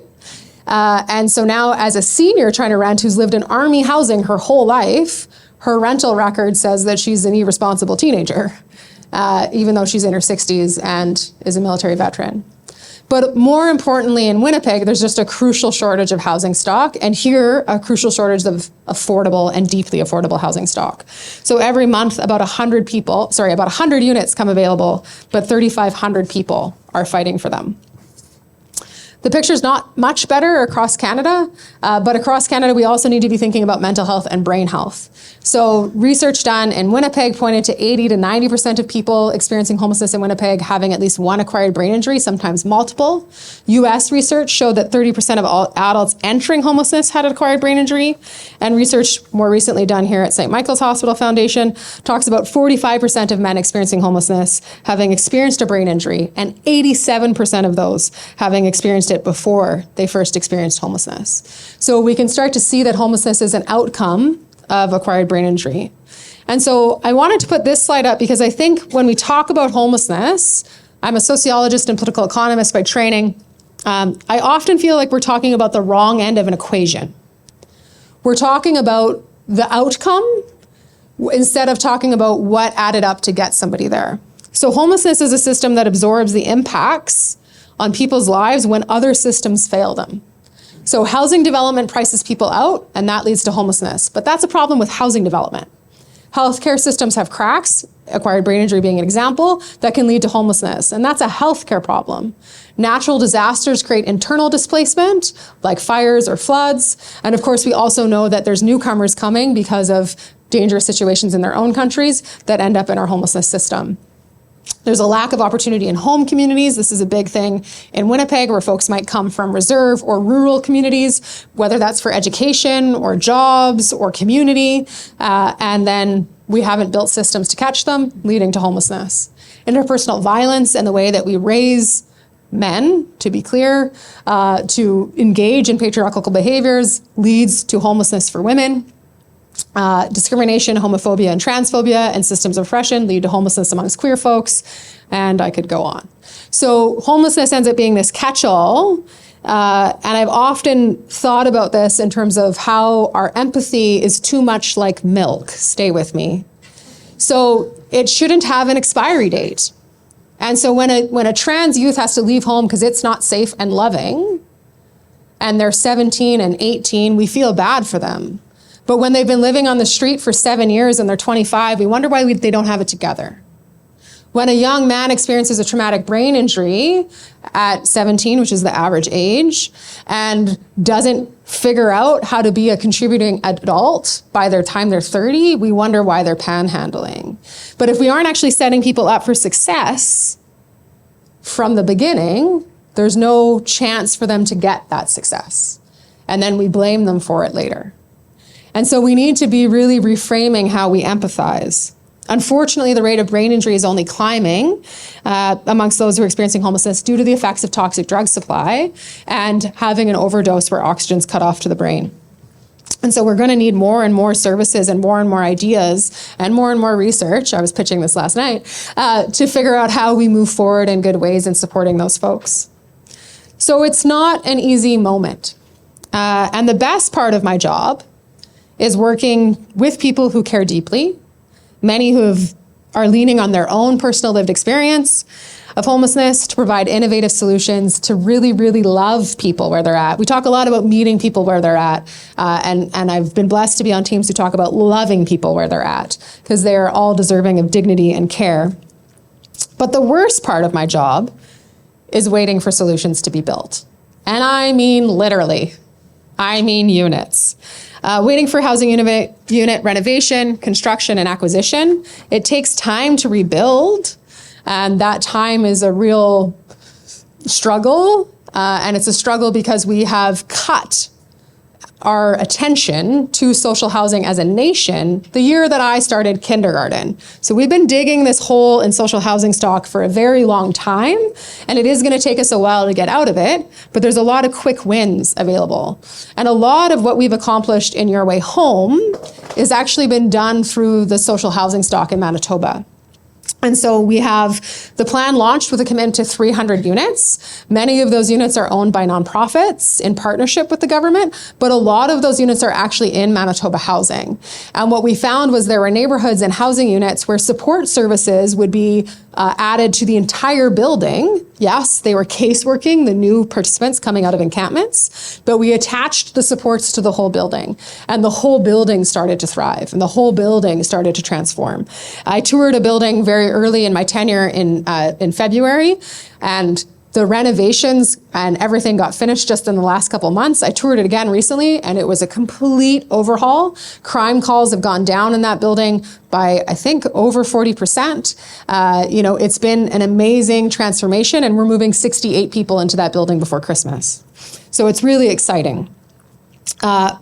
And so now, as a senior trying to rent who's lived in Army housing her whole life, her rental record says that she's an irresponsible teenager, even though she's in her 60s and is a military veteran. But more importantly, in Winnipeg, there's just a crucial shortage of housing stock, and here, a crucial shortage of affordable and deeply affordable housing stock. So every month, about 100 units come available, but 3,500 people are fighting for them. The picture's not much better across Canada, but across Canada, we also need to be thinking about mental health and brain health. So research done in Winnipeg pointed to 80 to 90% of people experiencing homelessness in Winnipeg having at least one acquired brain injury, sometimes multiple. US research showed that 30% of all adults entering homelessness had an acquired brain injury. And research more recently done here at St. Michael's Hospital Foundation talks about 45% of men experiencing homelessness having experienced a brain injury, and 87% of those having experienced it before they first experienced homelessness. So we can start to see that homelessness is an outcome of acquired brain injury. And so I wanted to put this slide up because I think when we talk about homelessness, I'm a sociologist and political economist by training. I often feel like we're talking about the wrong end of an equation. We're talking about the outcome instead of talking about what added up to get somebody there. So homelessness is a system that absorbs the impacts on people's lives when other systems fail them. So housing development prices people out, and that leads to homelessness. But that's a problem with housing development. Healthcare systems have cracks, acquired brain injury being an example, that can lead to homelessness. And that's a healthcare problem. Natural disasters create internal displacement, like fires or floods. And of course, we also know that there's newcomers coming because of dangerous situations in their own countries that end up in our homelessness system. There's a lack of opportunity in home communities. This is a big thing in Winnipeg, where folks might come from reserve or rural communities, whether that's for education or jobs or community, and then we haven't built systems to catch them, leading to homelessness. Interpersonal violence and the way that we raise men, to be clear, to engage in patriarchal behaviors leads to homelessness for women. Discrimination, homophobia, and transphobia and systems of oppression lead to homelessness amongst queer folks, and I could go on. So homelessness ends up being this catch-all, and I've often thought about this in terms of how our empathy is too much like milk. Stay with me. So it shouldn't have an expiry date. And so when a trans youth has to leave home because it's not safe and loving, and they're 17 and 18, we feel bad for them. But when they've been living on the street for 7 years and they're 25, we wonder why they don't have it together. When a young man experiences a traumatic brain injury at 17, which is the average age, and doesn't figure out how to be a contributing adult by the time they're 30, we wonder why they're panhandling. But if we aren't actually setting people up for success from the beginning, there's no chance for them to get that success. And then we blame them for it later. And so we need to be really reframing how we empathize. Unfortunately, the rate of brain injury is only climbing amongst those who are experiencing homelessness due to the effects of toxic drug supply and having an overdose where oxygen's cut off to the brain. And so we're going to need more and more services and more ideas and more research, I was pitching this last night, to figure out how we move forward in good ways in supporting those folks. So it's not an easy moment. And the best part of my job is working with people who care deeply, many who are leaning on their own personal lived experience of homelessness to provide innovative solutions to really love people where they're at. We talk a lot about meeting people where they're at, and I've been blessed to be on teams who talk about loving people where they're at, because they are all deserving of dignity and care. But the worst part of my job is waiting for solutions to be built. And I mean literally, I mean units. Waiting for housing unit renovation, construction, and acquisition. It takes time to rebuild, and that time is a real struggle, and it's a struggle because we have cut our attention to social housing as a nation the year that I started kindergarten. So we've been digging this hole in social housing stock for a very long time, and it is going to take us a while to get out of it, but there's a lot of quick wins available. And a lot of what we've accomplished in Your Way Home has actually been done through the social housing stock in Manitoba. And so we have the plan launched with a commitment to 300 units. Many of those units are owned by nonprofits in partnership with the government, but a lot of those units are actually in Manitoba Housing. And what we found was there were neighborhoods and housing units where support services would be added to the entire building. Yes, they were caseworking the new participants coming out of encampments, but we attached the supports to the whole building, and the whole building started to thrive, and the whole building started to transform. I toured a building very early in my tenure in February, and the renovations and everything got finished just in the last couple months. I toured it again recently, and it was a complete overhaul. Crime calls have gone down in that building by, I think, over 40%. It's been an amazing transformation, and we're moving 68 people into that building before Christmas. So it's really exciting.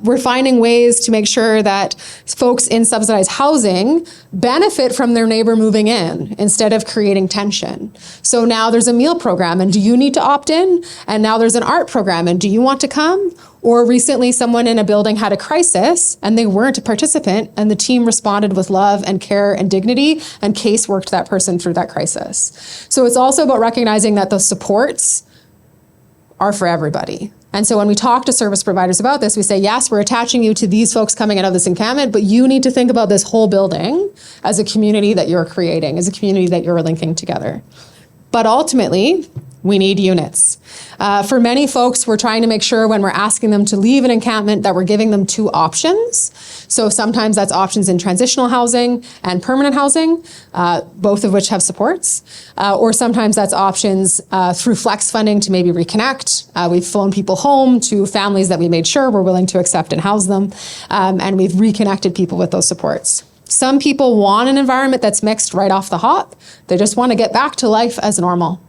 We're finding ways to make sure that folks in subsidized housing benefit from their neighbor moving in instead of creating tension. So now there's a meal program, and do you need to opt in? And now there's an art program, and do you want to come? Or recently someone in a building had a crisis and they weren't a participant, and the team responded with love and care and dignity and caseworked that person through that crisis. So it's also about recognizing that the supports are for everybody. And so when we talk to service providers about this, we say, yes, we're attaching you to these folks coming out of this encampment, but you need to think about this whole building as a community that you're creating, as a community that you're linking together. But ultimately, we need units. For many folks, we're trying to make sure when we're asking them to leave an encampment that we're giving them two options. So sometimes that's options in transitional housing and permanent housing, both of which have supports. Or sometimes that's options through flex funding to maybe reconnect. We've flown people home to families that we made sure were willing to accept and house them. And we've reconnected people with those supports. Some people want an environment that's mixed right off the hop. They just want to get back to life as normal.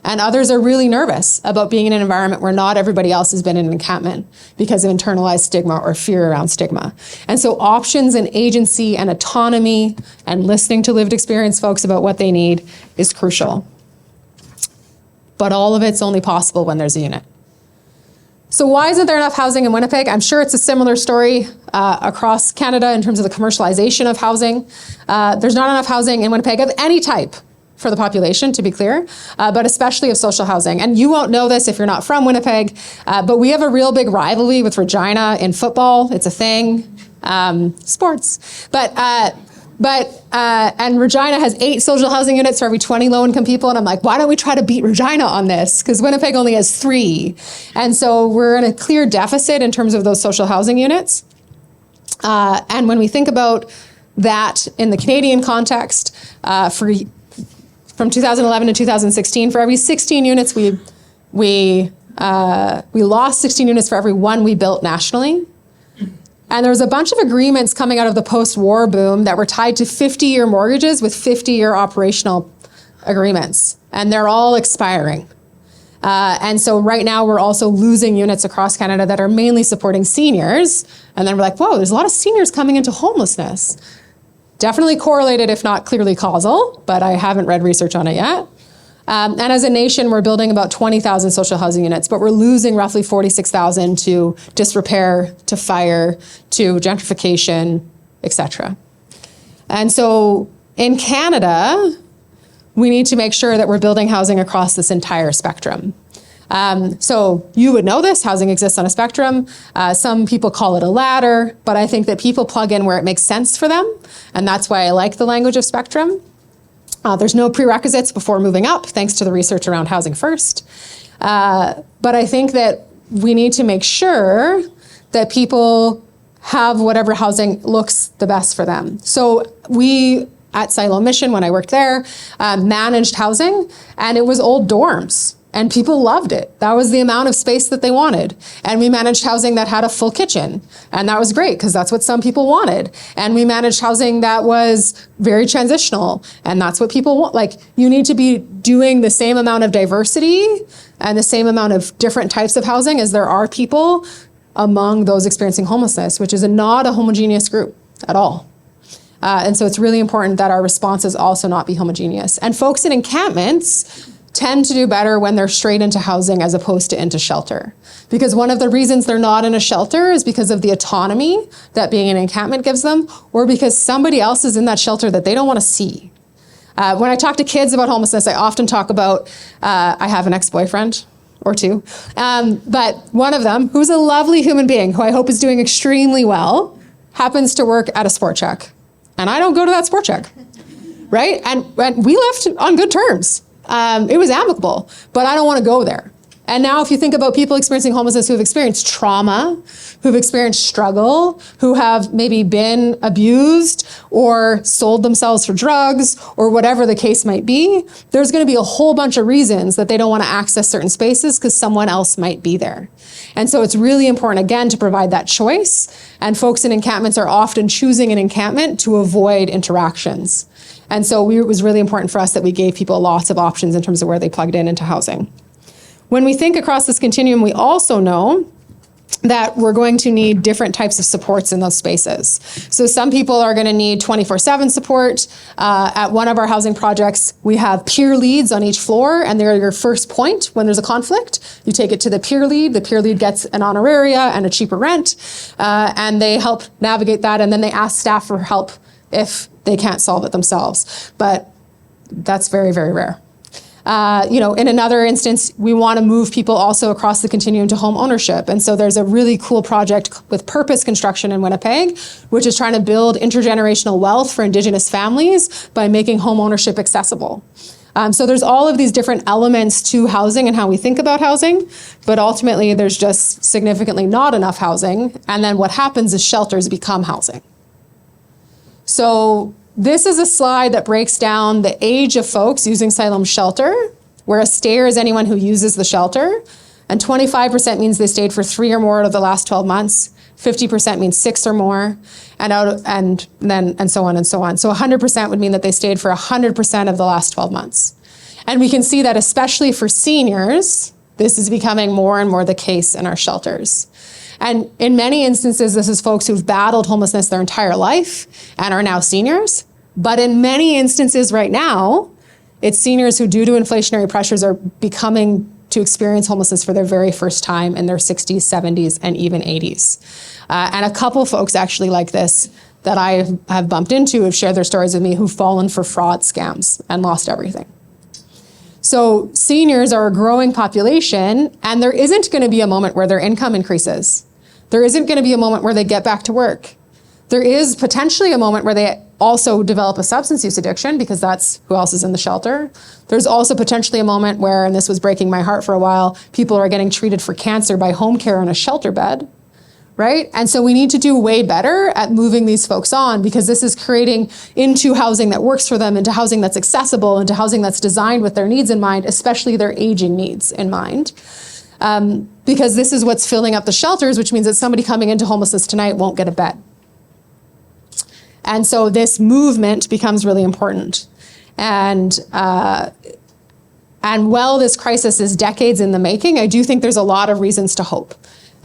And others are really nervous about being in an environment where not everybody else has been in an encampment because of internalized stigma or fear around stigma. And so options and agency and autonomy and listening to lived experience folks about what they need is crucial. But all of it's only possible when there's a unit. So why isn't there enough housing in Winnipeg? I'm sure it's a similar story across Canada in terms of the commercialization of housing. There's not enough housing in Winnipeg of any type for the population, to be clear, but especially of social housing. And you won't know this if you're not from Winnipeg, but we have a real big rivalry with Regina in football. It's a thing, sports. And Regina has 8 social housing units for every 20 low-income people. And I'm like, why don't we try to beat Regina on this? Because Winnipeg only has 3. And so we're in a clear deficit in terms of those social housing units. And when we think about that in the Canadian context, from 2011 to 2016, for every 16 units, we lost 16 units for every 1 we built nationally. And there was a bunch of agreements coming out of the post-war boom that were tied to 50-year mortgages with 50-year operational agreements, and they're all expiring. And so right now we're also losing units across Canada that are mainly supporting seniors. And then we're like, whoa, there's a lot of seniors coming into homelessness. Definitely correlated, if not clearly causal, but I haven't read research on it yet. And as a nation, we're building about 20,000 social housing units, but we're losing roughly 46,000 to disrepair, to fire, to gentrification, etc. And so in Canada, we need to make sure that we're building housing across this entire spectrum. So you would know this, housing exists on a spectrum. Some people call it a ladder, but I think that people plug in where it makes sense for them. And that's why I like the language of spectrum. There's no prerequisites before moving up, thanks to the research around housing first. But I think that we need to make sure that people have whatever housing looks the best for them. So we at Silo Mission, when I worked there, managed housing, and it was old dorms. And people loved it. That was the amount of space that they wanted. And we managed housing that had a full kitchen. And that was great because that's what some people wanted. And we managed housing that was very transitional. And that's what people want. Like, you need to be doing the same amount of diversity and the same amount of different types of housing as there are people among those experiencing homelessness, which is not a homogeneous group at all. And so it's really important that our responses also not be homogeneous. And folks in encampments tend to do better when they're straight into housing as opposed to into shelter. Because one of the reasons they're not in a shelter is because of the autonomy that being in an encampment gives them, or because somebody else is in that shelter that they don't want to see. When I talk to kids about homelessness, I often talk about, I have an ex-boyfriend or two, but one of them, who's a lovely human being, who I hope is doing extremely well, happens to work at a sport check. And I don't go to that sport check, right? And we left on good terms. It was amicable, but I don't want to go there. And now if you think about people experiencing homelessness who've experienced trauma, who've experienced struggle, who have maybe been abused or sold themselves for drugs or whatever the case might be, there's going to be a whole bunch of reasons that they don't want to access certain spaces because someone else might be there. And so it's really important, again, to provide that choice. And folks in encampments are often choosing an encampment to avoid interactions. And so it was really important for us that we gave people lots of options in terms of where they plugged in into housing. When we think across this continuum, we also know that we're going to need different types of supports in those spaces. So some people are going to need 24/7 support. At one of our housing projects, we have peer leads on each floor, and they're your first point when there's a conflict. You take it to the peer lead. The peer lead gets an honoraria and a cheaper rent, and they help navigate that, and then they ask staff for help if they can't solve it themselves. But that's very, very rare. In another instance, we want to move people also across the continuum to home ownership. And so there's a really cool project with Purpose Construction in Winnipeg, which is trying to build intergenerational wealth for Indigenous families by making home ownership accessible. So there's all of these different elements to housing and how we think about housing, but ultimately there's just significantly not enough housing. And then what happens is shelters become housing. So this is a slide that breaks down the age of folks using Siloam Shelter, where a stayer is anyone who uses the shelter, and 25% means they stayed for 3 or more out of the last 12 months, 50% means 6 or more, and so on and so on. So 100% would mean that they stayed for 100% of the last 12 months. And we can see that especially for seniors, this is becoming more and more the case in our shelters. And in many instances, this is folks who've battled homelessness their entire life and are now seniors. But in many instances right now, it's seniors who, due to inflationary pressures, are becoming to experience homelessness for their very first time in their 60s, 70s, and even 80s. And a couple folks actually like this that I have bumped into have shared their stories with me who've fallen for fraud scams and lost everything. So seniors are a growing population, and there isn't going to be a moment where their income increases. There isn't going to be a moment where they get back to work. There is potentially a moment where they also develop a substance use addiction, because that's who else is in the shelter. There's also potentially a moment where, and this was breaking my heart for a while, people are getting treated for cancer by home care in a shelter bed. Right? And so we need to do way better at moving these folks on, because this is creating into housing that works for them, into housing that's accessible, into housing that's designed with their needs in mind, especially their aging needs in mind. Because this is what's filling up the shelters, which means that somebody coming into homelessness tonight won't get a bed. And so this movement becomes really important. And while this crisis is decades in the making, I do think there's a lot of reasons to hope.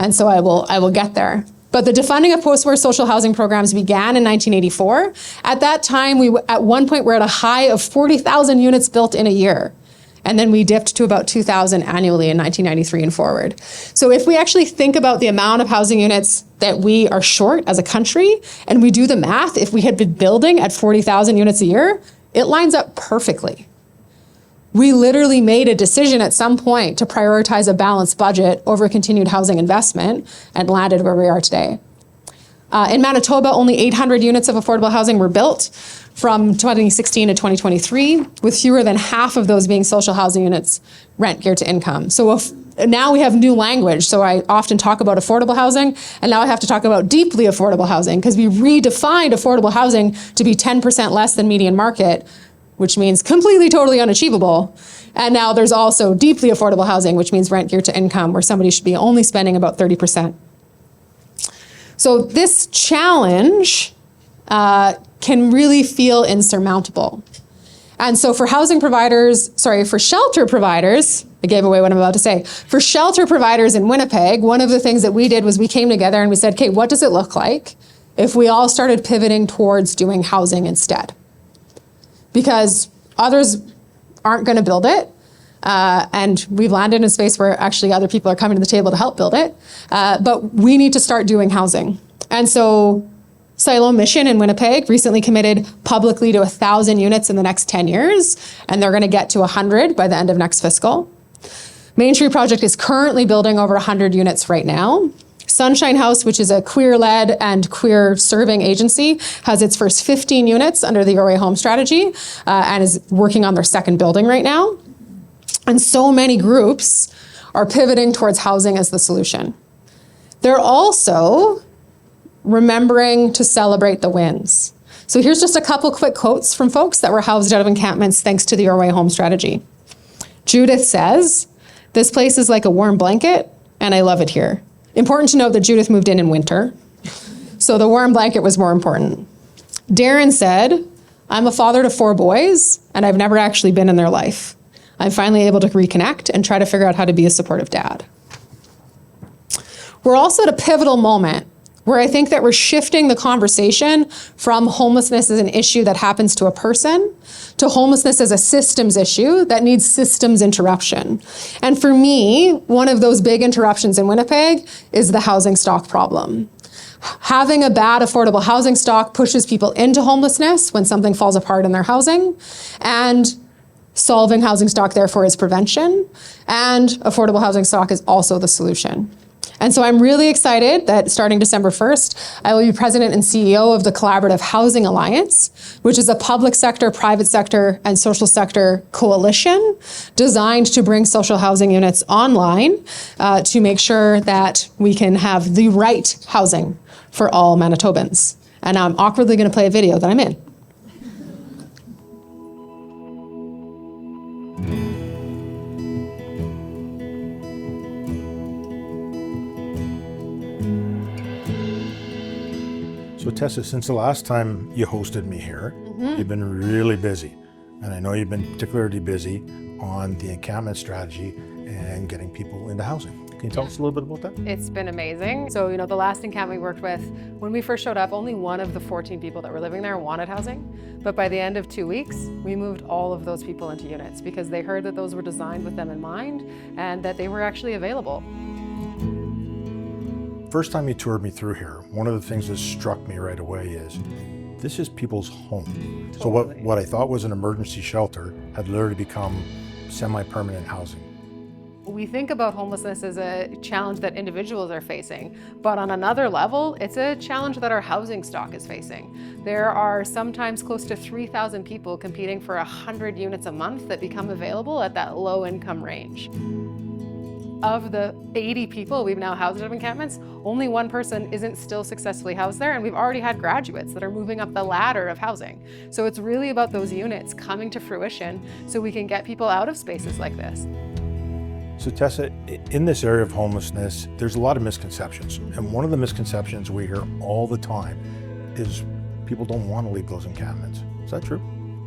And so I will get there. But the defunding of post-war social housing programs began in 1984. At that time, at one point, we're at a high of 40,000 units built in a year. And then we dipped to about 2,000 annually in 1993 and forward. So if we actually think about the amount of housing units that we are short as a country, and we do the math, if we had been building at 40,000 units a year, it lines up perfectly. We literally made a decision at some point to prioritize a balanced budget over continued housing investment and landed where we are today. In Manitoba, only 800 units of affordable housing were built from 2016 to 2023, with fewer than half of those being social housing units rent geared to income. So now we have new language. So I often talk about affordable housing, and now I have to talk about deeply affordable housing, because we redefined affordable housing to be 10% less than median market which means completely, totally unachievable. And now there's also deeply affordable housing, which means rent geared to income, where somebody should be only spending about 30%. So this challenge can really feel insurmountable. And so for shelter providers, I gave away what I'm about to say. For shelter providers in Winnipeg, one of the things that we did was we came together and we said, okay, what does it look like if we all started pivoting towards doing housing instead? Because others aren't going to build it. And we've landed in a space where actually other people are coming to the table to help build it. But we need to start doing housing. And so Silo Mission in Winnipeg recently committed publicly to 1,000 units in the next 10 years, and they're going to get to 100 by the end of next fiscal. Main Tree Project is currently building over 100 units right now. Sunshine House, which is a queer-led and queer-serving agency, has its first 15 units under the Your Way Home strategy and is working on their second building right now. And so many groups are pivoting towards housing as the solution. They're also remembering to celebrate the wins. So here's just a couple quick quotes from folks that were housed out of encampments thanks to the Your Way Home strategy. Judith says, "This place is like a warm blanket, and I love it here." Important to note that Judith moved in winter, so the warm blanket was more important. Darren said, "I'm a father to 4 boys, and I've never actually been in their life. I'm finally able to reconnect and try to figure out how to be a supportive dad." We're also at a pivotal moment where I think that we're shifting the conversation from homelessness as an issue that happens to a person to homelessness as a systems issue that needs systems interruption. And for me, one of those big interruptions in Winnipeg is the housing stock problem. Having a bad affordable housing stock pushes people into homelessness when something falls apart in their housing, and solving housing stock therefore is prevention, and affordable housing stock is also the solution. And so I'm really excited that starting December 1st, I will be president and CEO of the Collaborative Housing Alliance, which is a public sector, private sector, and social sector coalition designed to bring social housing units online to make sure that we can have the right housing for all Manitobans. And I'm awkwardly going to play a video that I'm in. So Tessa, since the last time you hosted me here, you've been really busy. And I know you've been particularly busy on the encampment strategy and getting people into housing. Can you tell us a little bit about that? It's been amazing. So, the last encampment we worked with, when we first showed up, only one of the 14 people that were living there wanted housing. But by the end of 2 weeks, we moved all of those people into units because they heard that those were designed with them in mind and that they were actually available. First time you toured me through here, one of the things that struck me right away is this is people's home. Totally. So what I thought was an emergency shelter had literally become semi-permanent housing. We think about homelessness as a challenge that individuals are facing, but on another level, it's a challenge that our housing stock is facing. There are sometimes close to 3,000 people competing for 100 units a month that become available at that low income range. Of the 80 people we've now housed at encampments, only one person isn't still successfully housed there, and we've already had graduates that are moving up the ladder of housing. So it's really about those units coming to fruition so we can get people out of spaces like this. So Tessa, in this area of homelessness, there's a lot of misconceptions. And one of the misconceptions we hear all the time is people don't want to leave those encampments. Is that true?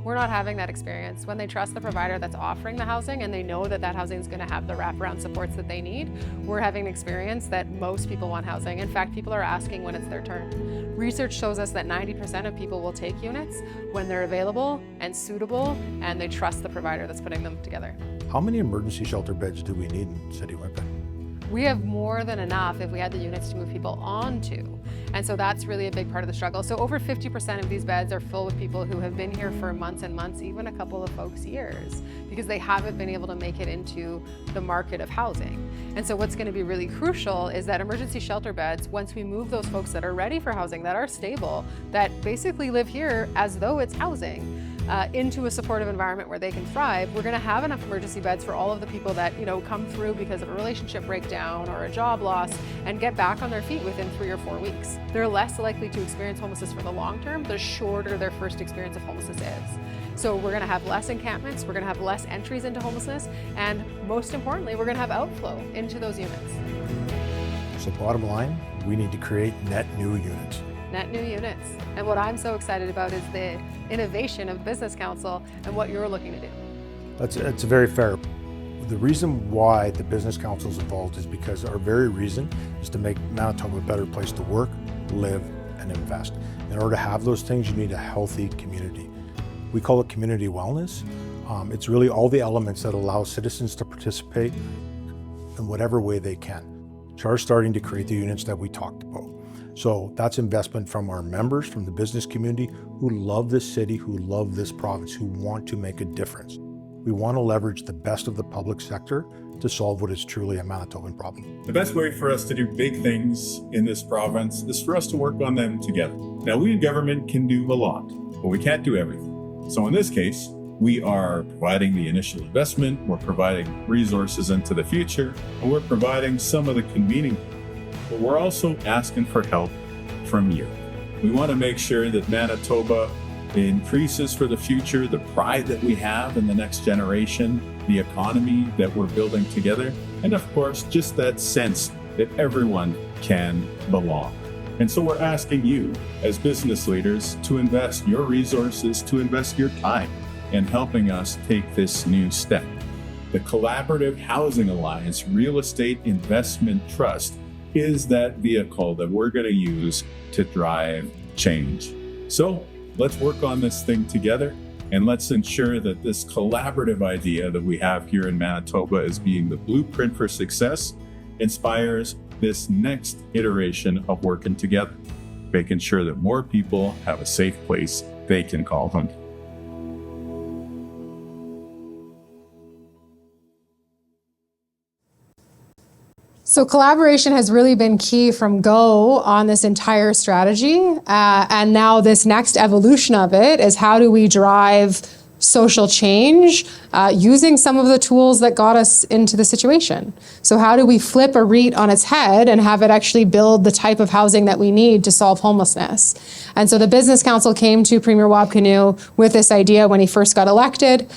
We're not having that experience. When they trust the provider that's offering the housing and they know that that housing is going to have the wraparound supports that they need, we're having an experience that most people want housing. In fact, people are asking when it's their turn. Research shows us that 90% of people will take units when they're available and suitable and they trust the provider that's putting them together. How many emergency shelter beds do we need in City Winnipeg? We have more than enough if we had the units to move people onto. And so that's really a big part of the struggle. So over 50% of these beds are full with people who have been here for months and months, even a couple of folks' years, because they haven't been able to make it into the market of housing. And so what's going to be really crucial is that emergency shelter beds, once we move those folks that are ready for housing, that are stable, that basically live here as though it's housing, into a supportive environment where they can thrive, we're going to have enough emergency beds for all of the people that, come through because of a relationship breakdown or a job loss and get back on their feet within 3 or 4 weeks. They're less likely to experience homelessness for the long term, the shorter their first experience of homelessness is. So we're going to have less encampments, we're going to have less entries into homelessness, and most importantly, we're going to have outflow into those units. So bottom line, we need to create net new units. Net new units. And what I'm so excited about is the innovation of Business Council and what you're looking to do. That's very fair. The reason why the Business Council is involved is because our very reason is to make Manitoba a better place to work, live, and invest. In order to have those things, you need a healthy community. We call it community wellness. It's really all the elements that allow citizens to participate in whatever way they can. So we're starting to create the units that we talked about. So that's investment from our members, from the business community who love this city, who love this province, who want to make a difference. We want to leverage the best of the public sector to solve what is truly a Manitoban problem. The best way for us to do big things in this province is for us to work on them together. Now, we in government can do a lot, but we can't do everything. So in this case, we are providing the initial investment, we're providing resources into the future, and we're providing some of the convening. But we're also asking for help from you. We want to make sure that Manitoba increases for the future, the pride that we have in the next generation, the economy that we're building together, and of course, just that sense that everyone can belong. And so we're asking you as business leaders to invest your resources, to invest your time in helping us take this new step. The Collaborative Housing Alliance Real Estate Investment Trust is that vehicle that we're going to use to drive change. So let's work on this thing together, and let's ensure that this collaborative idea that we have here in Manitoba as being the blueprint for success inspires this next iteration of working together, making sure that more people have a safe place they can call home. So collaboration has really been key from go on this entire strategy. And now this next evolution of it is how do we drive social change using some of the tools that got us into the situation. So how do we flip a REIT on its head and have it actually build the type of housing that we need to solve homelessness? And so the Business Council came to Premier Wapkanu with this idea when he first got elected.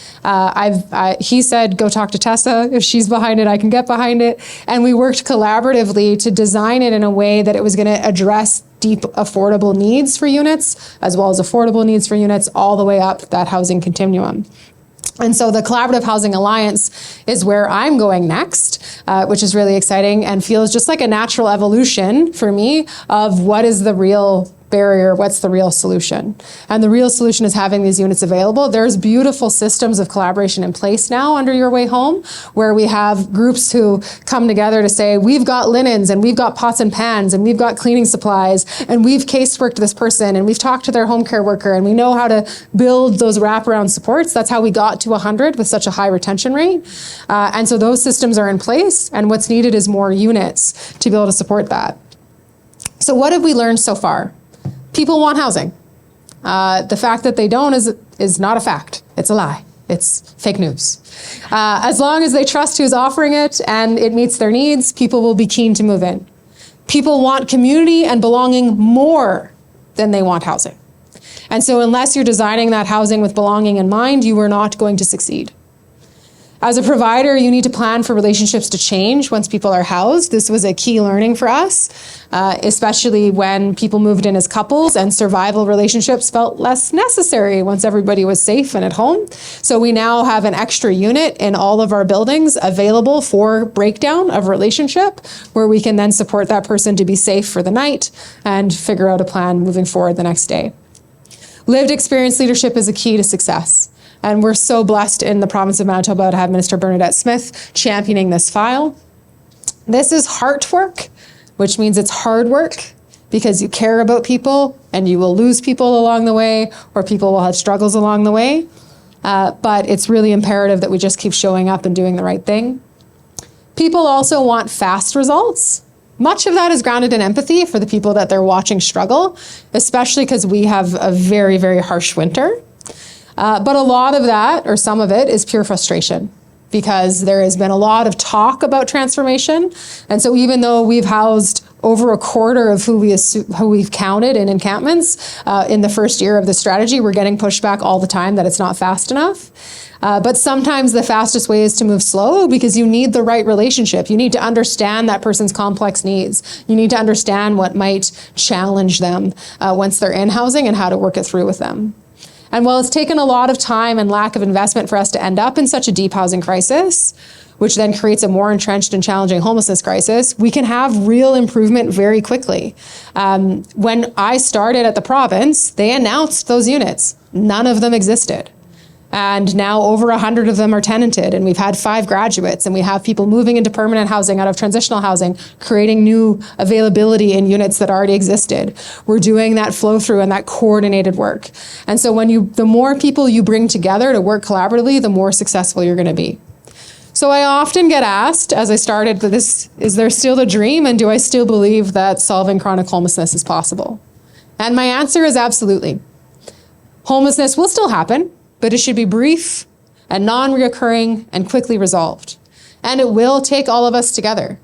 He said, go talk to Tessa. If she's behind it, I can get behind it. And we worked collaboratively to design it in a way that it was going to address deep affordable needs for units, as well as affordable needs for units, all the way up that housing continuum. And so the Collaborative Housing Alliance is where I'm going next, which is really exciting and feels just like a natural evolution for me of what is the real barrier, what's the real solution. And the real solution is having these units available. There's beautiful systems of collaboration in place now under Your Way Home, where we have groups who come together to say, we've got linens and we've got pots and pans and we've got cleaning supplies and we've caseworked this person and we've talked to their home care worker and we know how to build those wraparound supports. That's how we got to 100 with such a high retention rate. And so those systems are in place, and what's needed is more units to be able to support that. So what have we learned so far? People want housing. The fact that they don't is not a fact. It's a lie. It's fake news. As long as they trust who's offering it and it meets their needs, people will be keen to move in. People want community and belonging more than they want housing. And so unless you're designing that housing with belonging in mind, you are not going to succeed. As a provider, you need to plan for relationships to change once people are housed. This was a key learning for us, especially when people moved in as couples and survival relationships felt less necessary once everybody was safe and at home. So we now have an extra unit in all of our buildings available for breakdown of relationship, where we can then support that person to be safe for the night and figure out a plan moving forward the next day. Lived experience leadership is a key to success. And we're so blessed in the province of Manitoba to have Minister Bernadette Smith championing this file. This is heart work, which means it's hard work because you care about people and you will lose people along the way, or people will have struggles along the way. But it's really imperative that we just keep showing up and doing the right thing. People also want fast results. Much of that is grounded in empathy for the people that they're watching struggle, especially because we have a very, very harsh winter. But a lot of that, or some of it, is pure frustration, because there has been a lot of talk about transformation. And so even though we've housed over a quarter of who we've counted in encampments in the first year of the strategy, we're getting pushback all the time that it's not fast enough. But sometimes the fastest way is to move slow, because you need the right relationship. You need to understand that person's complex needs. You need to understand what might challenge them once they're in housing and how to work it through with them. And while it's taken a lot of time and lack of investment for us to end up in such a deep housing crisis, which then creates a more entrenched and challenging homelessness crisis, we can have real improvement very quickly. When I started at the province, they announced those units. None of them existed. And now over 100 of them are tenanted, and we've had 5 graduates, and we have people moving into permanent housing out of transitional housing, creating new availability in units that already existed. We're doing that flow through and that coordinated work. And so the more people you bring together to work collaboratively, the more successful you're going to be. So I often get asked, as I started this, is there still a dream, and do I still believe that solving chronic homelessness is possible? And my answer is absolutely. Homelessness will still happen, but it should be brief and non-reoccurring and quickly resolved. And it will take all of us together.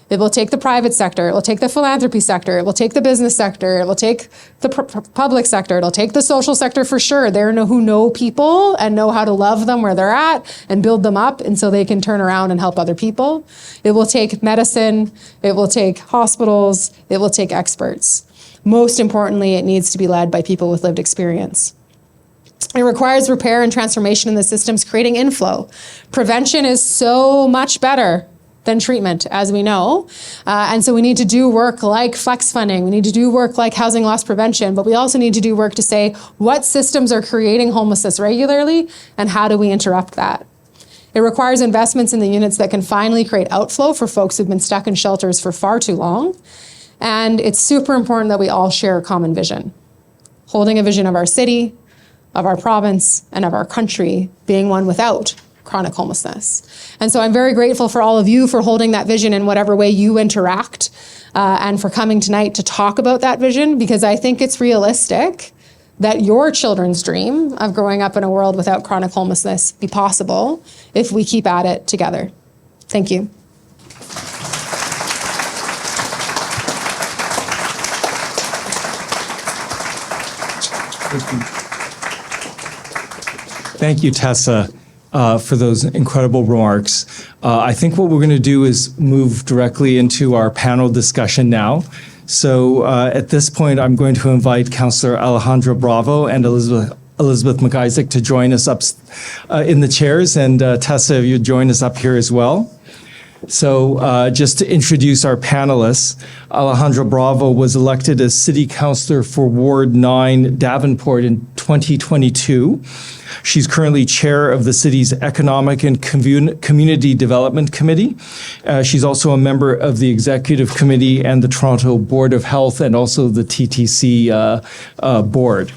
It will take the private sector, it will take the philanthropy sector, it will take the business sector, it will take the public sector, it'll take the social sector for sure. They're who know people and know how to love them where they're at and build them up, and so they can turn around and help other people. It will take medicine, it will take hospitals, it will take experts. Most importantly, it needs to be led by people with lived experience. It requires repair and transformation in the systems, creating inflow. Prevention is so much better than treatment, as we know. And so we need to do work like flex funding. We need to do work like housing loss prevention, but we also need to do work to say what systems are creating homelessness regularly and how do we interrupt that. It requires investments in the units that can finally create outflow for folks who've been stuck in shelters for far too long. And it's super important that we all share a common vision. Holding a vision of our city, of our province, and of our country being one without chronic homelessness. And so I'm very grateful for all of you for holding that vision in whatever way you interact, and for coming tonight to talk about that vision, because I think it's realistic that your children's dream of growing up in a world without chronic homelessness be possible if we keep at it together. Thank you. Thank you, Tessa, for those incredible remarks. I think what we're going to do is move directly into our panel discussion now. So at this point, I'm going to invite Councillor Alejandra Bravo and Elizabeth McIsaac to join us up in the chairs, and Tessa, you join us up here as well. So just to introduce our panelists, Alejandra Bravo was elected as City Councillor for Ward 9 Davenport in 2022. She's currently chair of the city's Economic and Community Development Committee. She's also a member of the Executive Committee and the Toronto Board of Health, and also the TTC board.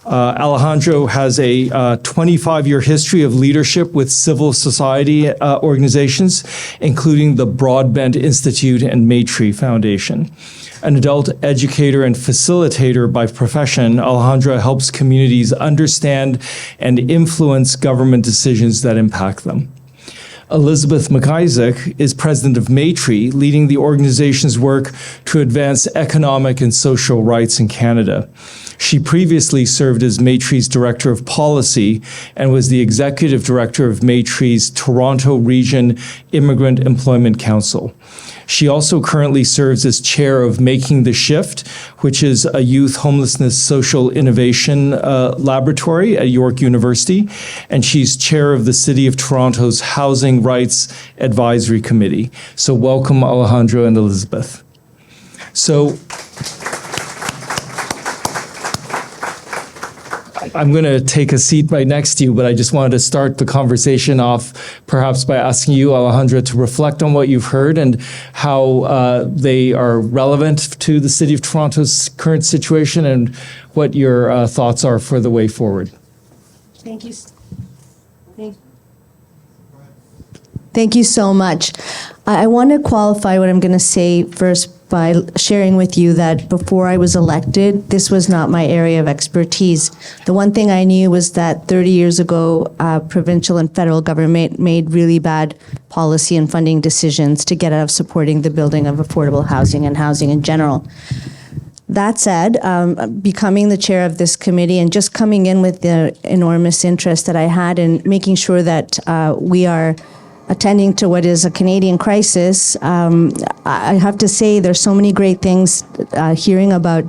Alejandro has a 25-year history of leadership with civil society organizations, including the Broadbent Institute and Maytree Foundation. An adult educator and facilitator by profession, Alejandra helps communities understand and influence government decisions that impact them. Elizabeth McIsaac is president of Maytree, leading the organization's work to advance economic and social rights in Canada. She previously served as Maytree's Director of Policy and was the Executive Director of Maytree's Toronto Region Immigrant Employment Council. She also currently serves as chair of Making the Shift, which is a youth homelessness social innovation laboratory at York University, and she's chair of the City of Toronto's Housing Rights Advisory Committee. So welcome, Alejandro and Elizabeth. So I'm going to take a seat right next to you, but I just wanted to start the conversation off perhaps by asking you, Alejandra, to reflect on what you've heard and how they are relevant to the City of Toronto's current situation and what your thoughts are for the way forward. Thank you. Thank you so much. I want to qualify what I'm going to say first by sharing with you that before I was elected, this was not my area of expertise. The one thing I knew was that 30 years ago, provincial and federal government made really bad policy and funding decisions to get out of supporting the building of affordable housing and housing in general. That said, becoming the chair of this committee and just coming in with the enormous interest that I had in making sure that we are attending to what is a Canadian crisis, I have to say there's so many great things hearing about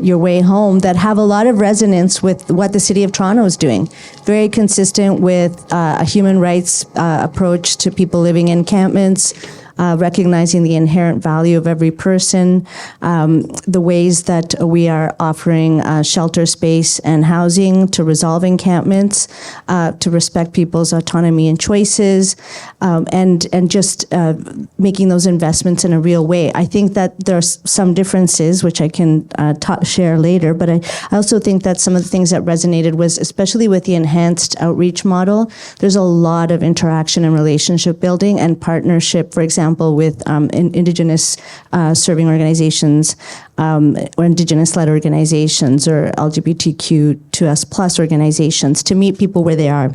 your way home that have a lot of resonance with what the City of Toronto is doing. Very consistent with a human rights approach to people living in encampments, recognizing the inherent value of every person, the ways that we are offering shelter space and housing to resolve encampments, to respect people's autonomy and choices, and just making those investments in a real way. I think that there's some differences, which I can share later, but I also think that some of the things that resonated was, especially with the enhanced outreach model, there's a lot of interaction and relationship building and partnership, for example, with Indigenous serving organizations or Indigenous-led organizations or LGBTQ2S+ organizations to meet people where they are.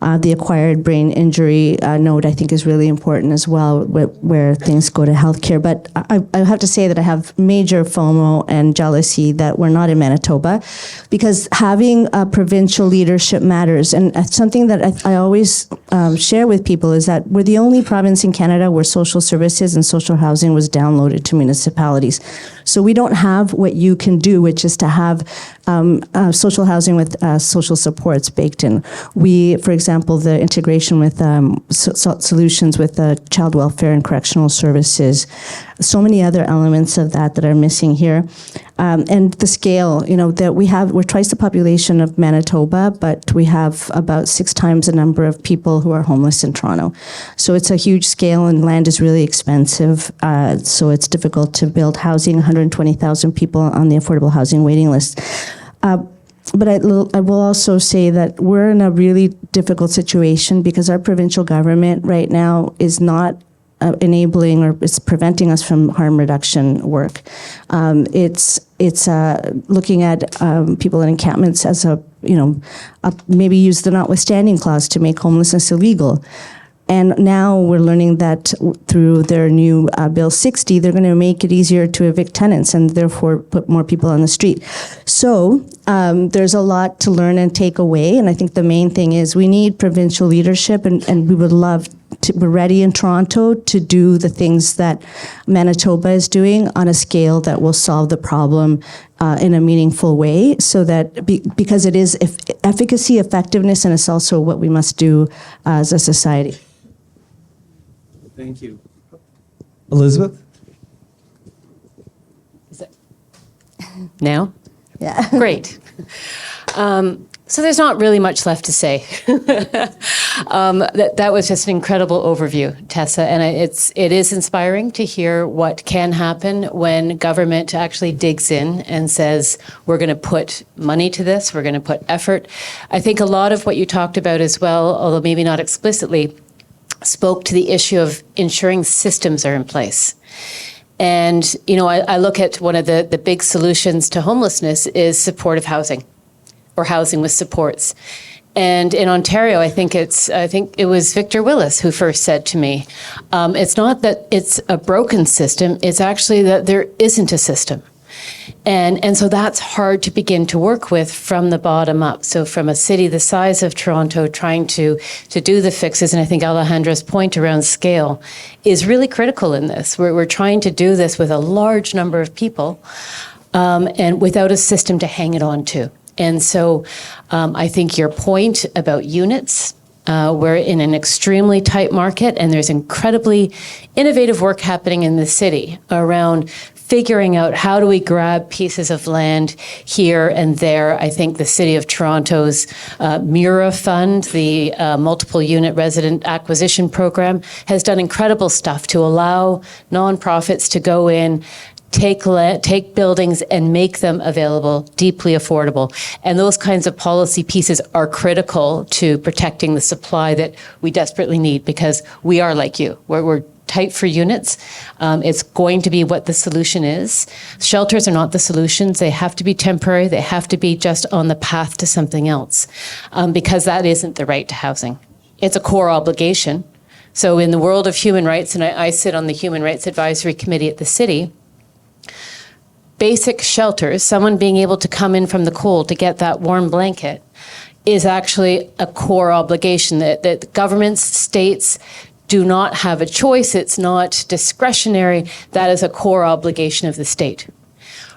The acquired brain injury note, I think, is really important as well, where things go to healthcare. But I have to say that I have major FOMO and jealousy that we're not in Manitoba, because having a provincial leadership matters. And something that I always share with people is that we're the only province in Canada where social services and social housing was downloaded to municipalities. So we don't have what you can do, which is to have social housing with social supports baked in. We, for example, the integration with solutions with child welfare and correctional services, so many other elements of that are missing here. And the scale, that we're twice the population of Manitoba, but we have about 6 times the number of people who are homeless in Toronto. So it's a huge scale, and land is really expensive. So it's difficult to build housing, 120,000 people on the affordable housing waiting list. But I will also say that we're in a really difficult situation because our provincial government right now is not enabling or is preventing us from harm reduction work. It's looking at people in encampments as maybe use the notwithstanding clause to make homelessness illegal. And now we're learning that through their new Bill 60, they're going to make it easier to evict tenants and therefore put more people on the street. So there's a lot to learn and take away. And I think the main thing is we need provincial leadership, and we would love to, we're ready in Toronto to do the things that Manitoba is doing on a scale that will solve the problem in a meaningful way, so that because it is efficacy, effectiveness, and it's also what we must do as a society. Thank you. Elizabeth? Now? Yeah. Great. So there's not really much left to say. That was just an incredible overview, Tessa, and it is inspiring to hear what can happen when government actually digs in and says, we're going to put money to this, we're going to put effort. I think a lot of what you talked about as well, although maybe not explicitly, spoke to the issue of ensuring systems are in place. And, I look at one of the big solutions to homelessness is supportive housing, or housing with supports. And in Ontario, I think it was Victor Willis who first said to me, it's not that it's a broken system, it's actually that there isn't a system. And so that's hard to begin to work with from the bottom up. So from a city the size of Toronto, trying to do the fixes, and I think Alejandra's point around scale is really critical in this. We're trying to do this with a large number of people and without a system to hang it on to. And so I think your point about units, we're in an extremely tight market, and there's incredibly innovative work happening in the city around figuring out how do we grab pieces of land here and there. I think the City of Toronto's MURA fund, the Multiple Unit Resident Acquisition Program, has done incredible stuff to allow nonprofits to go in, take buildings and make them available, deeply affordable. And those kinds of policy pieces are critical to protecting the supply that we desperately need, because we are like you. We're tight for units. It's going to be what the solution is. Shelters are not the solutions. They have to be temporary. They have to be just on the path to something else, because that isn't the right to housing. It's a core obligation. So in the world of human rights, and I sit on the Human Rights Advisory Committee at the city, basic shelters, someone being able to come in from the cold to get that warm blanket, is actually a core obligation that governments, states do not have a choice. It's not discretionary. That is a core obligation of the state.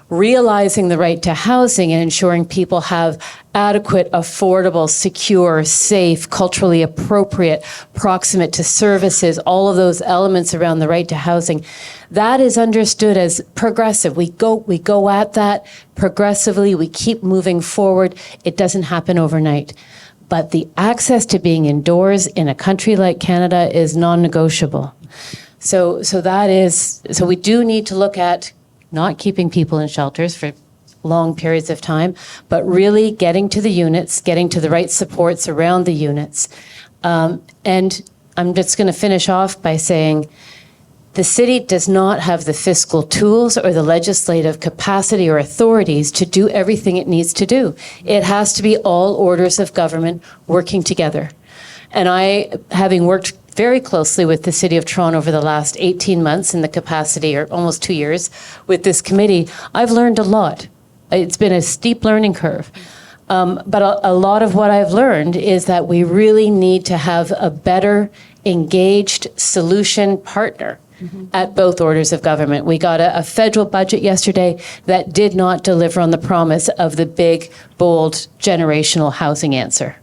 Realizing the right to housing and ensuring people have adequate, affordable, secure, safe, culturally appropriate, proximate to services, all of those elements around the right to housing, that is understood as progressive. We go at that progressively. We keep moving forward. It doesn't happen overnight. But the access to being indoors in a country like Canada is non-negotiable. So we do need to look at not keeping people in shelters for long periods of time, but really getting to the units, getting to the right supports around the units. And I'm just going to finish off by saying the city does not have the fiscal tools or the legislative capacity or authorities to do everything it needs to do. It has to be all orders of government working together. And I, having worked very closely with the City of Toronto over the last 18 months in the capacity, or almost 2 years, with this committee, I've learned a lot. It's been a steep learning curve. But a lot of what I've learned is that we really need to have a better engaged solution partner at both orders of government. We got a federal budget yesterday that did not deliver on the promise of the big, bold, generational housing answer.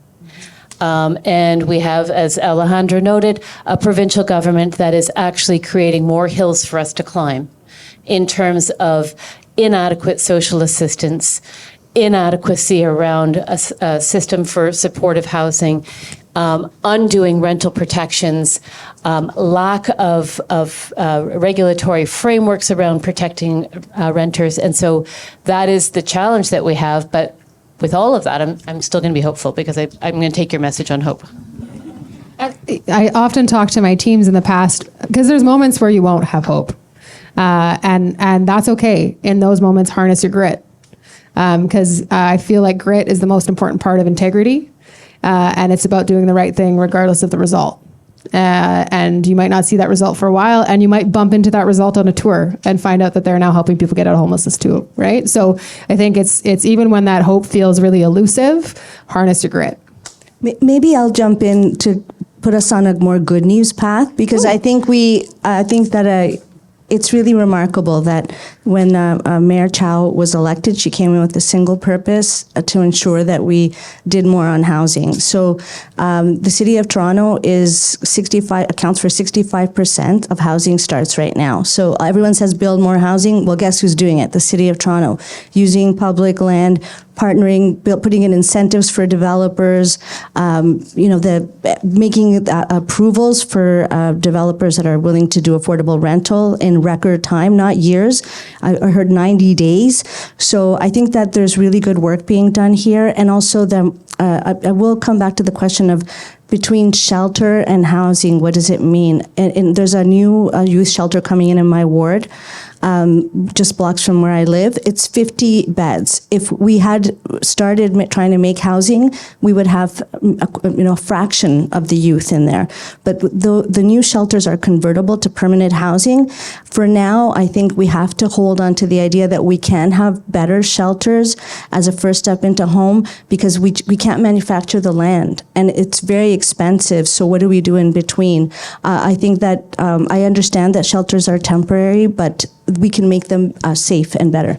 And we have, as Alejandra noted, a provincial government that is actually creating more hills for us to climb in terms of inadequate social assistance, inadequacy around a system for supportive housing, undoing rental protections, lack of regulatory frameworks around protecting renters. And so that is the challenge that we have. But with all of that, I'm still going to be hopeful, because I'm going to take your message on hope. I often talk to my teams in the past, because there's moments where you won't have hope. And that's okay. In those moments, harness your grit. Because I feel like grit is the most important part of integrity. And it's about doing the right thing regardless of the result. And you might not see that result for a while, and you might bump into that result on a tour and find out that they're now helping people get out of homelessness too, right? So I think it's even when that hope feels really elusive, harness your grit. Maybe I'll jump in to put us on a more good news path, because I think that it's really remarkable that when Mayor Chow was elected, she came in with a single purpose to ensure that we did more on housing. So the City of Toronto accounts for 65% of housing starts right now. So everyone says build more housing. Well, guess who's doing it? The City of Toronto, using public land, partnering, putting in incentives for developers, making approvals for developers that are willing to do affordable rental in record time, not years. I heard 90 days. So I think that there's really good work being done here. And also I will come back to the question of between shelter and housing, what does it mean? And there's a new youth shelter coming in my ward, just blocks from where I live. It's 50 beds. If we had started trying to make housing, we would have a fraction of the youth in there. But the new shelters are convertible to permanent housing. For now, I think we have to hold on to the idea that we can have better shelters as a first step into home, because we can't manufacture the land, and it's very expensive. So what do we do in between? I think that I understand that shelters are temporary, but we can make them safe and better.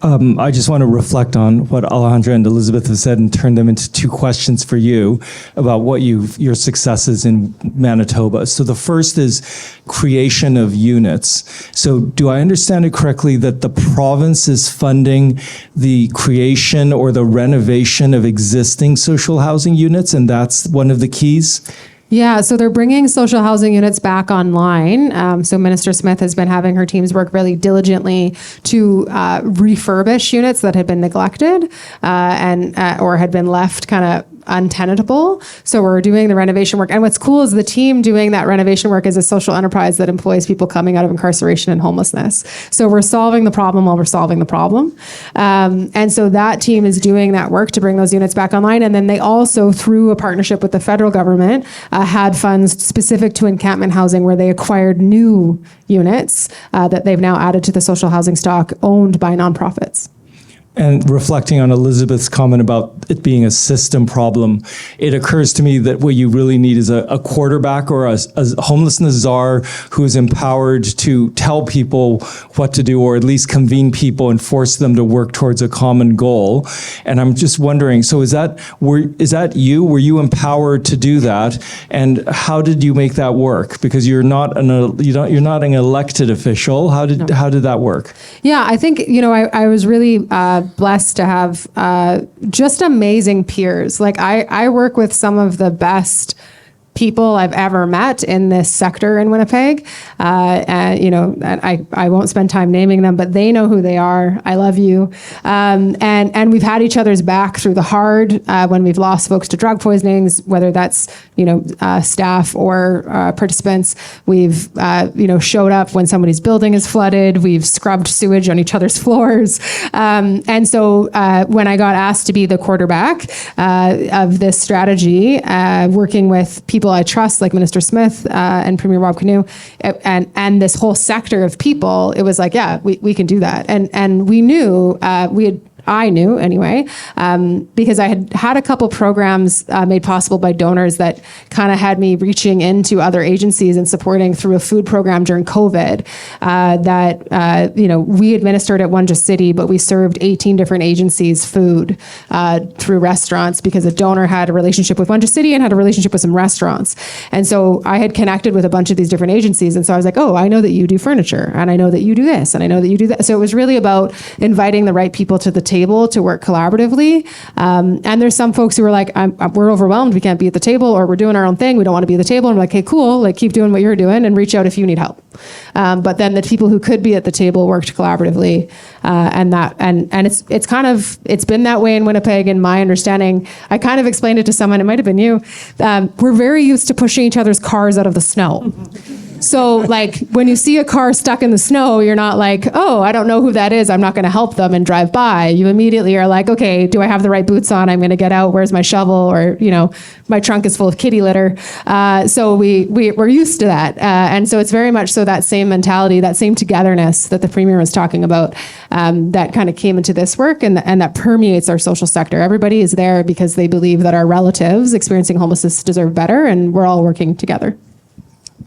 I just want to reflect on what Alejandra and Elizabeth have said and turn them into two questions for you about what your successes in Manitoba. So the first is creation of units. So do I understand it correctly that the province is funding the creation or the renovation of existing social housing units, and that's one of the keys? Yeah, so they're bringing social housing units back online. So Minister Smith has been having her teams work really diligently to refurbish units that had been neglected or had been left kind of untenable. So we're doing the renovation work. And what's cool is the team doing that renovation work is a social enterprise that employs people coming out of incarceration and homelessness. So we're solving the problem while we're solving the problem. And so that team is doing that work to bring those units back online. And then they also, through a partnership with the federal government, had funds specific to encampment housing where they acquired new units that they've now added to the social housing stock owned by nonprofits. And reflecting on Elizabeth's comment about it being a system problem, it occurs to me that what you really need is a quarterback or a homelessness czar who is empowered to tell people what to do, or at least convene people and force them to work towards a common goal. And I'm just wondering, so is that you? Were you empowered to do that? And how did you make that work? Because you're not an elected official. How did that work? Yeah, I think, I was really blessed to have just amazing peers. Like I work with some of the best people I've ever met in this sector in Winnipeg. I won't spend time naming them, but they know who they are. I love you. And we've had each other's back through the hard when we've lost folks to drug poisonings, whether that's, staff or participants. We've, showed up when somebody's building is flooded. We've scrubbed sewage on each other's floors. And so when I got asked to be the quarterback of this strategy, working with people I trust, like Minister Smith and Premier Rob Canoe, and this whole sector of people, it was like, yeah, we can do that. And we knew, I knew anyway, because I had a couple programs made possible by donors that kind of had me reaching into other agencies and supporting through a food program during COVID that we administered at One Just City, but we served 18 different agencies food through restaurants because a donor had a relationship with One Just City and had a relationship with some restaurants. And so I had connected with a bunch of these different agencies. And so I was like, oh, I know that you do furniture, and I know that you do this, and I know that you do that. So it was really about inviting the right people to the table to work collaboratively. And there's some folks who are like, we're overwhelmed, we can't be at the table, or we're doing our own thing, we don't want to be at the table. And I'm like, hey, cool, like keep doing what you're doing and reach out if you need help. But then the people who could be at the table worked collaboratively. And it's been that way in Winnipeg, in my understanding. I kind of explained it to someone, it might have been you. We're very used to pushing each other's cars out of the snow. So like when you see a car stuck in the snow, you're not like, oh, I don't know who that is, I'm not going to help them and drive by. You immediately are like, okay, do I have the right boots on? I'm going to get out. Where's my shovel? Or, my trunk is full of kitty litter. So we're used to that. And so it's very much so that same mentality, that same togetherness that the Premier was talking about, that kind of came into this work and that permeates our social sector. Everybody is there because they believe that our relatives experiencing homelessness deserve better, and we're all working together.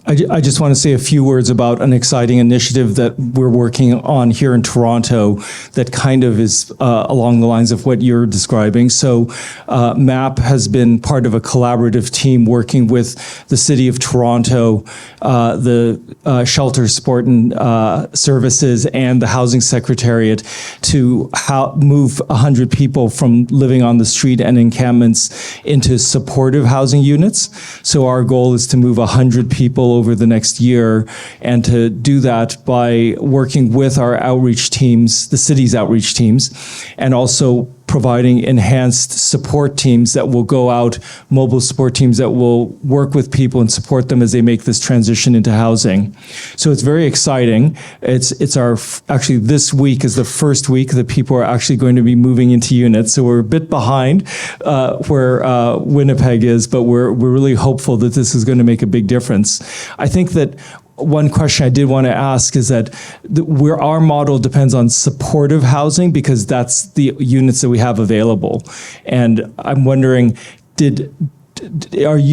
I just want to say a few words about an exciting initiative that we're working on here in Toronto that kind of is along the lines of what you're describing. So MAP has been part of a collaborative team working with the City of Toronto, the Shelter Support and Services, and the Housing Secretariat to move 100 people from living on the street and encampments into supportive housing units. So our goal is to move 100 people over the next year, and to do that by working with our outreach teams, the city's outreach teams, and also providing enhanced support teams that will go out, mobile support teams that will work with people and support them as they make this transition into housing. So it's very exciting. Actually this week is the first week that people are actually going to be moving into units. So we're a bit behind where Winnipeg is, but we're really hopeful that this is going to make a big difference. I think that one question I did want to ask is that where our model depends on supportive housing, because that's the units that we have available. And I'm wondering, do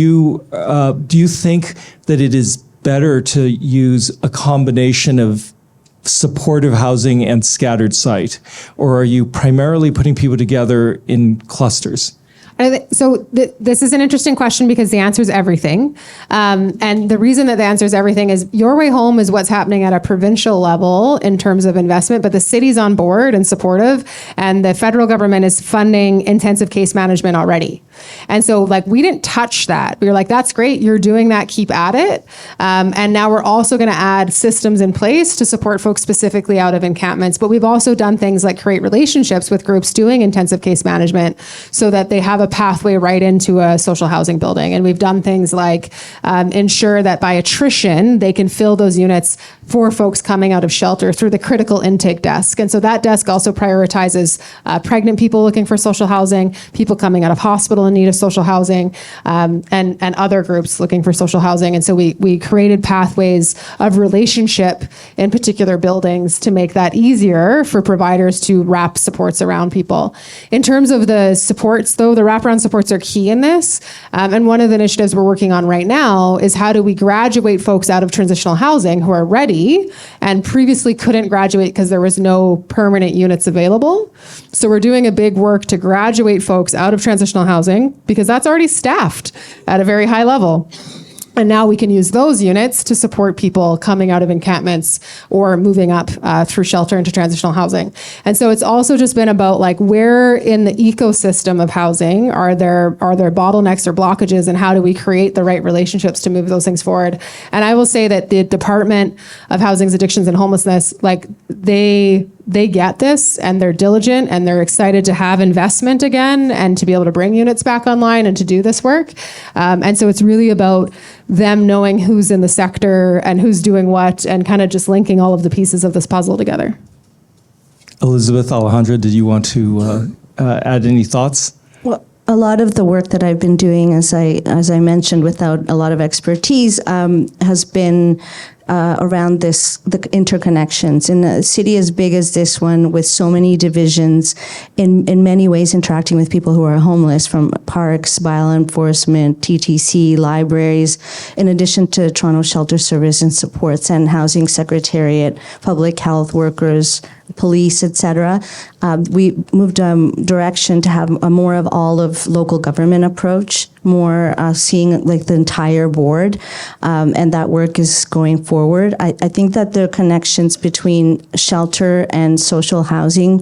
you think that it is better to use a combination of supportive housing and scattered site, or are you primarily putting people together in clusters? So this is an interesting question because the answer is everything. And the reason that the answer is everything is Your Way Home is what's happening at a provincial level in terms of investment, but the city's on board and supportive, and the federal government is funding intensive case management already. And so like we didn't touch that. We were like, that's great, you're doing that, keep at it. And now we're also going to add systems in place to support folks specifically out of encampments. But we've also done things like create relationships with groups doing intensive case management so that they have a pathway right into a social housing building. And we've done things like ensure that by attrition, they can fill those units for folks coming out of shelter through the critical intake desk. And so that desk also prioritizes pregnant people looking for social housing, people coming out of hospital in need of social housing, and other groups looking for social housing. And so we created pathways of relationship in particular buildings to make that easier for providers to wrap supports around people. In terms of the supports, though, the wraparound supports are key in this. And one of the initiatives we're working on right now is how do we graduate folks out of transitional housing who are ready and previously couldn't graduate because there was no permanent units available. So we're doing a big work to graduate folks out of transitional housing because that's already staffed at a very high level. And now we can use those units to support people coming out of encampments or moving up through shelter into transitional housing. And so it's also just been about like where in the ecosystem of housing are there bottlenecks or blockages, and how do we create the right relationships to move those things forward. And I will say that the Department of Housing's Addictions and Homelessness, like they get this and they're diligent and they're excited to have investment again and to be able to bring units back online and to do this work. And so it's really about them knowing who's in the sector and who's doing what and kind of just linking all of the pieces of this puzzle together. Elizabeth, Alejandra, did you want to add any thoughts? Well, a lot of the work that I've been doing, as I mentioned, without a lot of expertise, has been around the interconnections. In a city as big as this one, with so many divisions, in many ways interacting with people who are homeless, from parks, bylaw enforcement, TTC, libraries, in addition to Toronto Shelter Service and Supports and Housing Secretariat, public health workers, police, etc. We moved direction to have a more of all of local government approach, more seeing like the entire board, and that work is going forward. I think that the connections between shelter and social housing,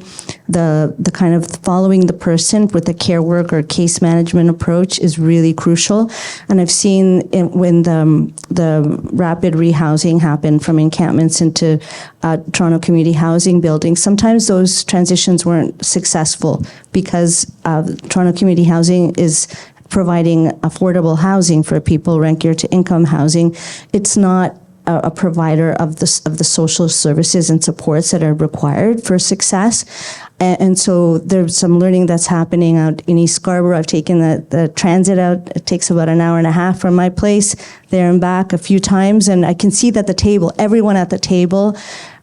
the kind of following the person with the care work or case management approach is really crucial. And I've seen when the rapid rehousing happened from encampments into Toronto community housing buildings, sometimes those transitions weren't successful because Toronto community housing is providing affordable housing for people, rent geared to income housing. It's not a provider of the social services and supports that are required for success. And so there's some learning that's happening out in East Scarborough. I've taken the transit out. It takes about an hour and a half from my place, there and back a few times. And I can see that everyone at the table,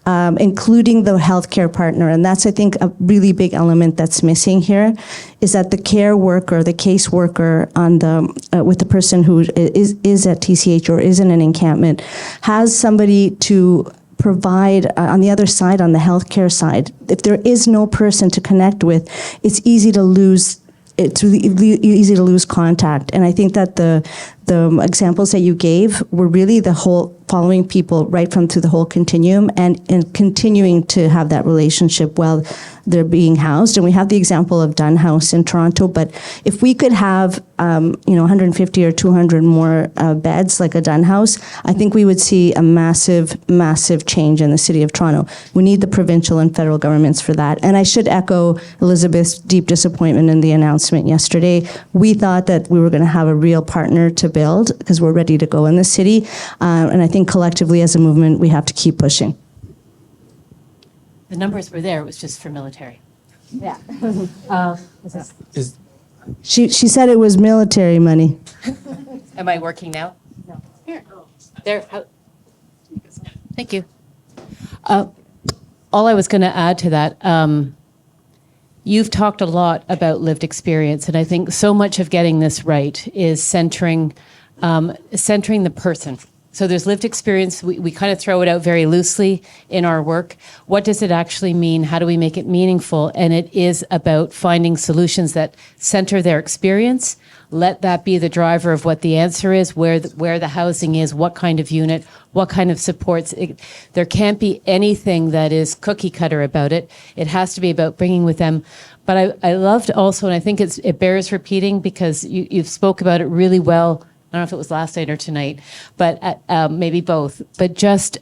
including the healthcare partner, and that's, I think, a really big element that's missing here, is that the care worker, the case worker with the person who is at TCH or is in an encampment, has somebody to provide on the other side, on the healthcare side. If there is no person to connect with, it's easy to lose. It's really easy to lose contact. And I think that the examples that you gave were really the whole following people right from through the whole continuum and continuing to have that relationship while they're being housed. And we have the example of Dunn House in Toronto, but if we could have 150 or 200 more beds like a Dunn House, I think we would see a massive, massive change in the city of Toronto. We need the provincial and federal governments for that. And I should echo Elizabeth's deep disappointment in the announcement yesterday. We thought that we were going to have a real partner to build because we're ready to go in the city. And I think collectively as a movement, we have to keep pushing. The numbers were there, it was just for military. Yeah. She said it was military money. Am I working now? No. Here. There. Thank you. All I was going to add to that, you've talked a lot about lived experience, and I think so much of getting this right is centering the person So there's lived experience. We kind of throw it out very loosely in our work. What does it actually mean? How do we make it meaningful? And it is about finding solutions that center their experience. Let that be the driver of what the answer is, where the housing is, what kind of unit, what kind of supports. There can't be anything that is cookie cutter about it. It has to be about bringing with them. But I loved also, and I think it bears repeating because you've spoke about it really well. I don't know if it was last night or tonight, but maybe both. But just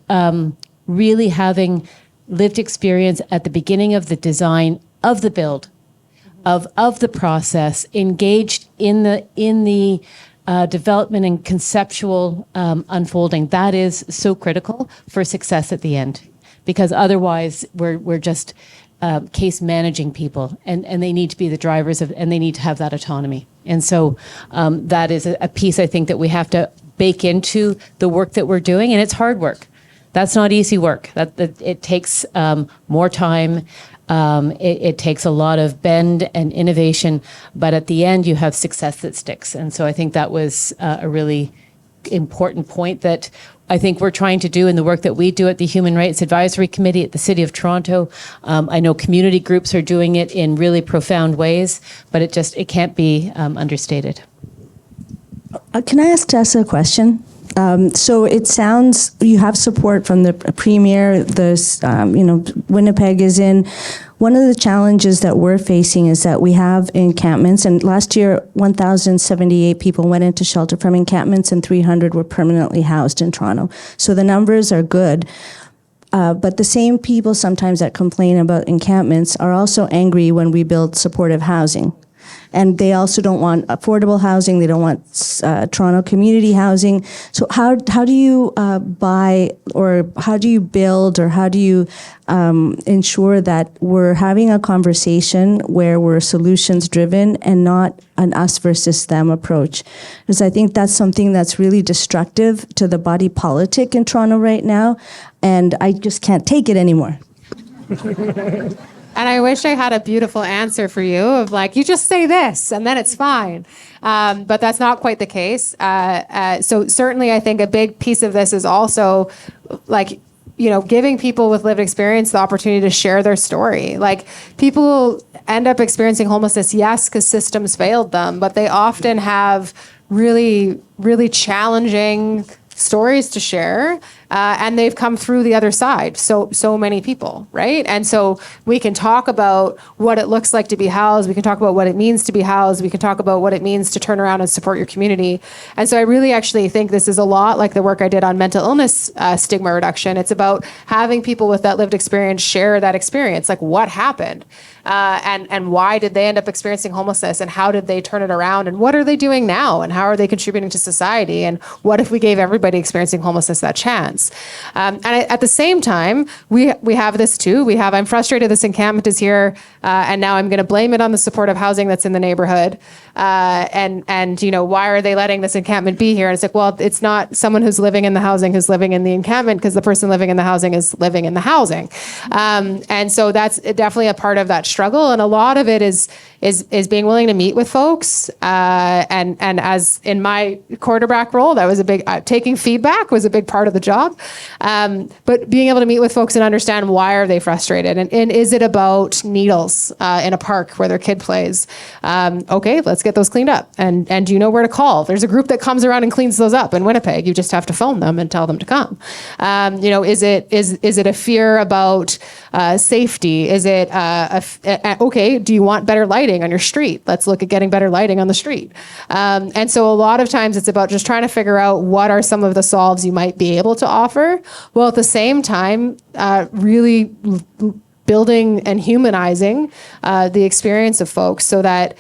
really having lived experience at the beginning of the design of the build, of the process, engaged in the development and conceptual unfolding. That is so critical for success at the end, because otherwise we're just case managing people, and they need to be the drivers of, and they need to have that autonomy. And so that is a piece I think that we have to bake into the work that we're doing, and it's hard work. That's not easy work. That it takes more time. It takes a lot of bend and innovation, but at the end you have success that sticks. And so I think that was a really important point that I think we're trying to do in the work that we do at the Human Rights Advisory Committee at the City of Toronto. I know community groups are doing it in really profound ways, but it can't be understated. Can I ask Tessa a question? So it sounds you have support from the Premier. Winnipeg is in. One of the challenges that we're facing is that we have encampments, and last year 1,078 people went into shelter from encampments, and 300 were permanently housed in Toronto. So the numbers are good. But the same people sometimes that complain about encampments are also angry when we build supportive housing. And they also don't want affordable housing. They don't want Toronto community housing. So how do you buy, or how do you build, or how do you ensure that we're having a conversation where we're solutions driven and not an us versus them approach? Because I think that's something that's really destructive to the body politic in Toronto right now, and I just can't take it anymore. And I wish I had a beautiful answer for you of like, you just say this and then it's fine. But that's not quite the case. So certainly I think a big piece of this is also like, giving people with lived experience the opportunity to share their story. Like, people end up experiencing homelessness, yes, because systems failed them, but they often have really, really challenging stories to share, and they've come through the other side. So many people, right? And so we can talk about what it looks like to be housed. We can talk about what it means to be housed. We can talk about what it means to turn around and support your community. And so I really actually think this is a lot like the work I did on mental illness stigma reduction. It's about having people with that lived experience share that experience, like what happened. And why did they end up experiencing homelessness, and how did they turn it around, and what are they doing now, and how are they contributing to society, and what if we gave everybody experiencing homelessness that chance? And at the same time, we have this too. I'm frustrated this encampment is here, and now I'm going to blame it on the supportive housing that's in the neighborhood. And why are they letting this encampment be here? And it's like, well, it's not someone who's living in the housing who's living in the encampment, because the person living in the housing is living in the housing. And so that's definitely a part of that struggle. And a lot of it is being willing to meet with folks. And as in my quarterback role, that was a big, taking feedback was a big part of the job. But being able to meet with folks and understand why are they frustrated, and is it about needles in a park where their kid plays? Okay, let's get those cleaned up. And do you know where to call? There's a group that comes around and cleans those up in Winnipeg. You just have to phone them and tell them to come. Is it a fear about safety? Is it okay, do you want better lighting on your street? Let's look at getting better lighting on the street. And so a lot of times it's about just trying to figure out what are some of the solves you might be able to offer, while at the same time really building and humanizing the experience of folks, so that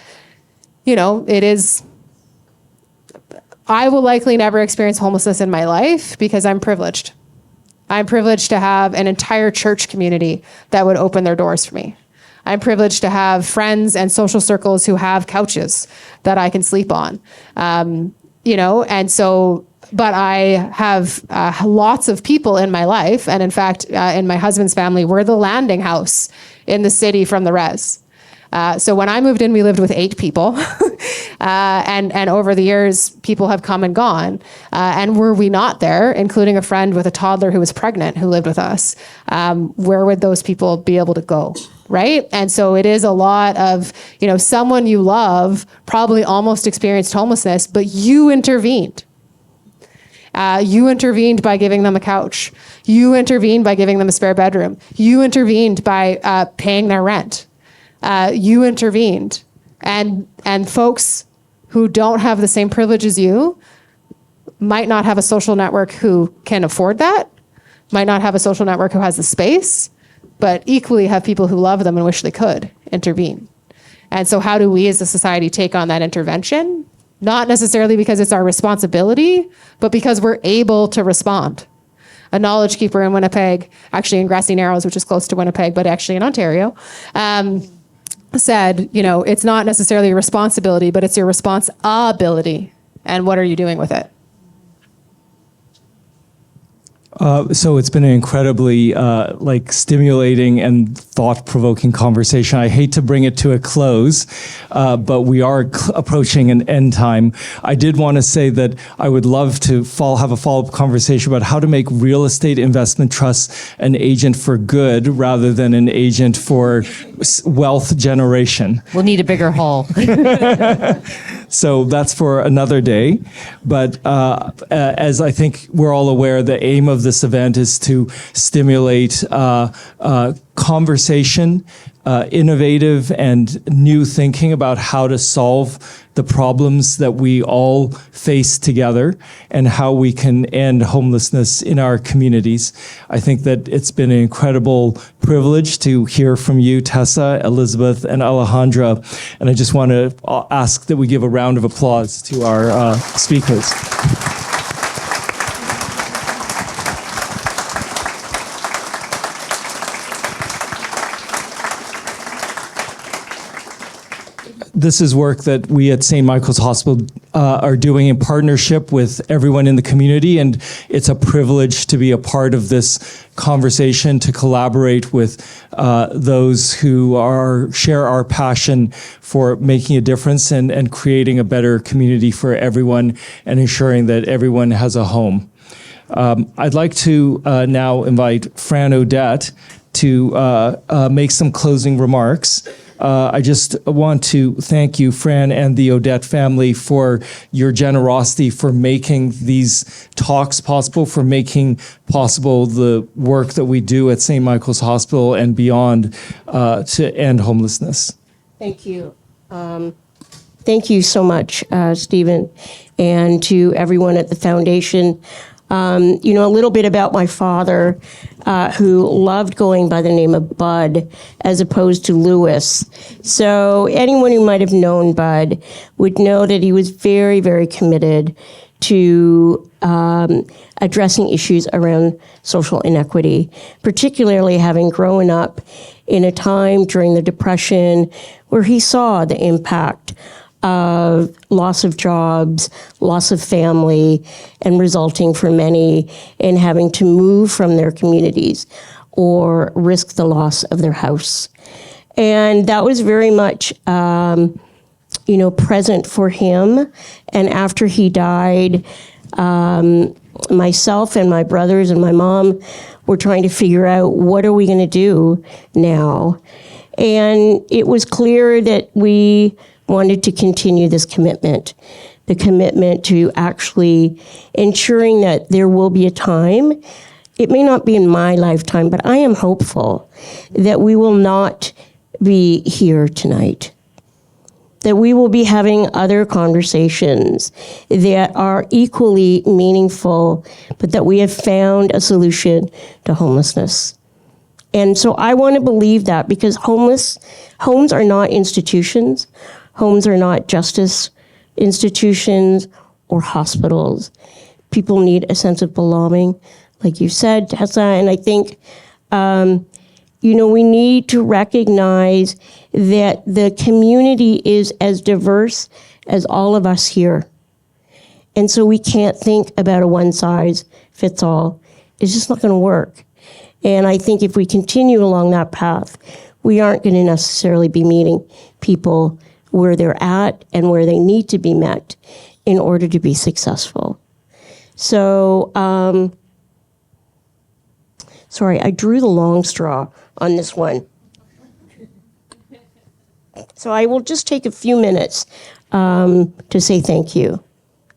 it is. I will likely never experience homelessness in my life because I'm privileged. I'm privileged to have an entire church community that would open their doors for me. I'm privileged to have friends and social circles who have couches that I can sleep on. And so, but I have lots of people in my life. And in fact, in my husband's family, we're the landing house in the city from the res. So when I moved in, we lived with 8 people. And over the years, people have come and gone. And were we not there, including a friend with a toddler who was pregnant who lived with us, where would those people be able to go? Right? And so it is a lot of, someone you love probably almost experienced homelessness, but you intervened. You intervened by giving them a couch. You intervened by giving them a spare bedroom. You intervened by paying their rent. You intervened. And folks who don't have the same privilege as you might not have a social network who can afford that, might not have a social network who has the space, but equally have people who love them and wish they could intervene. And so how do we as a society take on that intervention? Not necessarily because it's our responsibility, but because we're able to respond. A knowledge keeper in Winnipeg, actually in Grassy Narrows, which is close to Winnipeg, but actually in Ontario, said, it's not necessarily a responsibility, but it's your responsibility. And what are you doing with it? So it's been an incredibly stimulating and thought-provoking conversation. I hate to bring it to a close, but we are approaching an end time. I did want to say that I would love to have a follow-up conversation about how to make real estate investment trusts an agent for good rather than an agent for wealth generation. We'll need a bigger hall. So that's for another day. But as I think we're all aware, the aim of this event is to stimulate conversation, innovative and new thinking about how to solve the problems that we all face together and how we can end homelessness in our communities. I think that it's been an incredible privilege to hear from you, Tessa, Elizabeth, and Alejandra. And I just want to ask that we give a round of applause to our speakers. This is work that we at St. Michael's Hospital are doing in partnership with everyone in the community, and it's a privilege to be a part of this conversation, to collaborate with those who share our passion for making a difference and creating a better community for everyone and ensuring that everyone has a home. I'd like to now invite Fran Odette to make some closing remarks. I just want to thank you, Fran, and the Odette family for your generosity, for making these talks possible, for making possible the work that we do at St. Michael's Hospital and beyond to end homelessness. Thank you. Thank you so much, Stephen, and to everyone at the foundation. A little bit about my father, who loved going by the name of Bud as opposed to Lewis. So anyone who might have known Bud would know that he was very, very committed to addressing issues around social inequity, particularly having grown up in a time during the Depression where he saw the impact of loss of jobs, loss of family, and resulting for many in having to move from their communities or risk the loss of their house. And that was very much, present for him. And after he died, myself and my brothers and my mom were trying to figure out, what are we going to do now? And it was clear that we wanted to continue this commitment, the commitment to actually ensuring that there will be a time, it may not be in my lifetime, but I am hopeful that we will not be here tonight, that we will be having other conversations that are equally meaningful, but that we have found a solution to homelessness. And so I want to believe that, because homes are not institutions. Homes are not justice institutions or hospitals. People need a sense of belonging, like you said, Tessa. And I think, we need to recognize that the community is as diverse as all of us here. And so we can't think about a one-size-fits-all. It's just not going to work. And I think if we continue along that path, we aren't going to necessarily be meeting people where they're at and where they need to be met in order to be successful. So, sorry, I drew the long straw on this one. So I will just take a few minutes to say thank you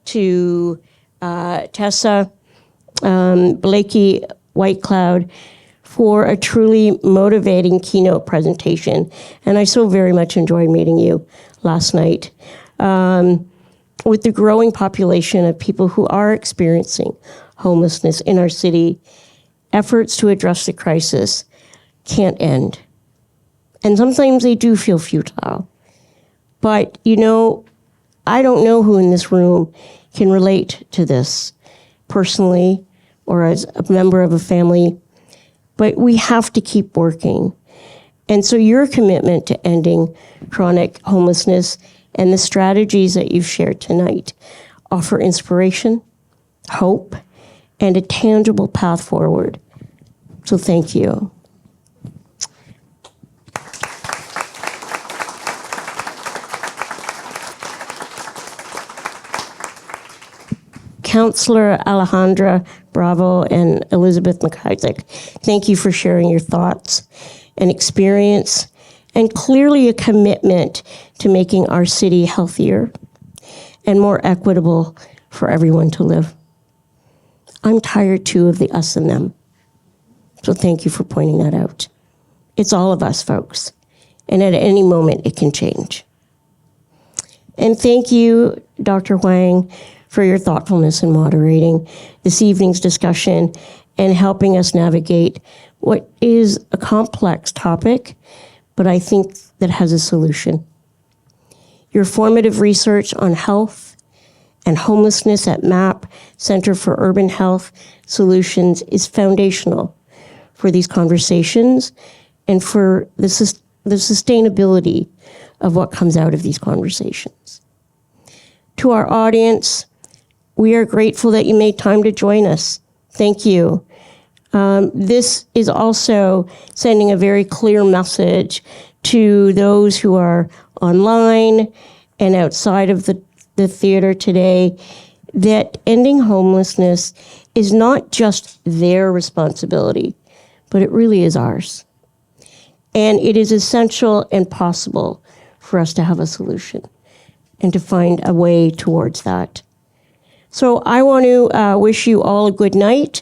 to Tessa Blaikie Whitecloud for a truly motivating keynote presentation. And I so very much enjoyed meeting you last night. With the growing population of people who are experiencing homelessness in our city, efforts to address the crisis can't end. And sometimes they do feel futile. But, you know, I don't know who in this room can relate to this personally or as a member of a family, but we have to keep working. And so your commitment to ending chronic homelessness and the strategies that you've shared tonight offer inspiration, hope, and a tangible path forward. So thank you. Councillor Alejandra Bravo and Elizabeth McIsaac, thank you for sharing your thoughts and experience, and clearly a commitment to making our city healthier and more equitable for everyone to live. I'm tired too of the us and them. So thank you for pointing that out. It's all of us, folks. And at any moment, it can change. And thank you, Dr. Huang, for your thoughtfulness in moderating this evening's discussion and helping us navigate what is a complex topic, but I think that has a solution. Your formative research on health and homelessness at MAP, Center for Urban Health Solutions, is foundational for these conversations and for the sustainability of what comes out of these conversations. To our audience, we are grateful that you made time to join us. Thank you. This is also sending a very clear message to those who are online and outside of the theater today that ending homelessness is not just their responsibility, but it really is ours. And it is essential and possible for us to have a solution and to find a way towards that. So I want to wish you all a good night.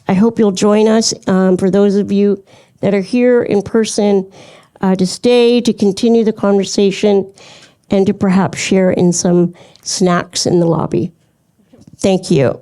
I hope you'll join us, for those of you that are here in person, to stay, to continue the conversation, and to perhaps share in some snacks in the lobby. Thank you.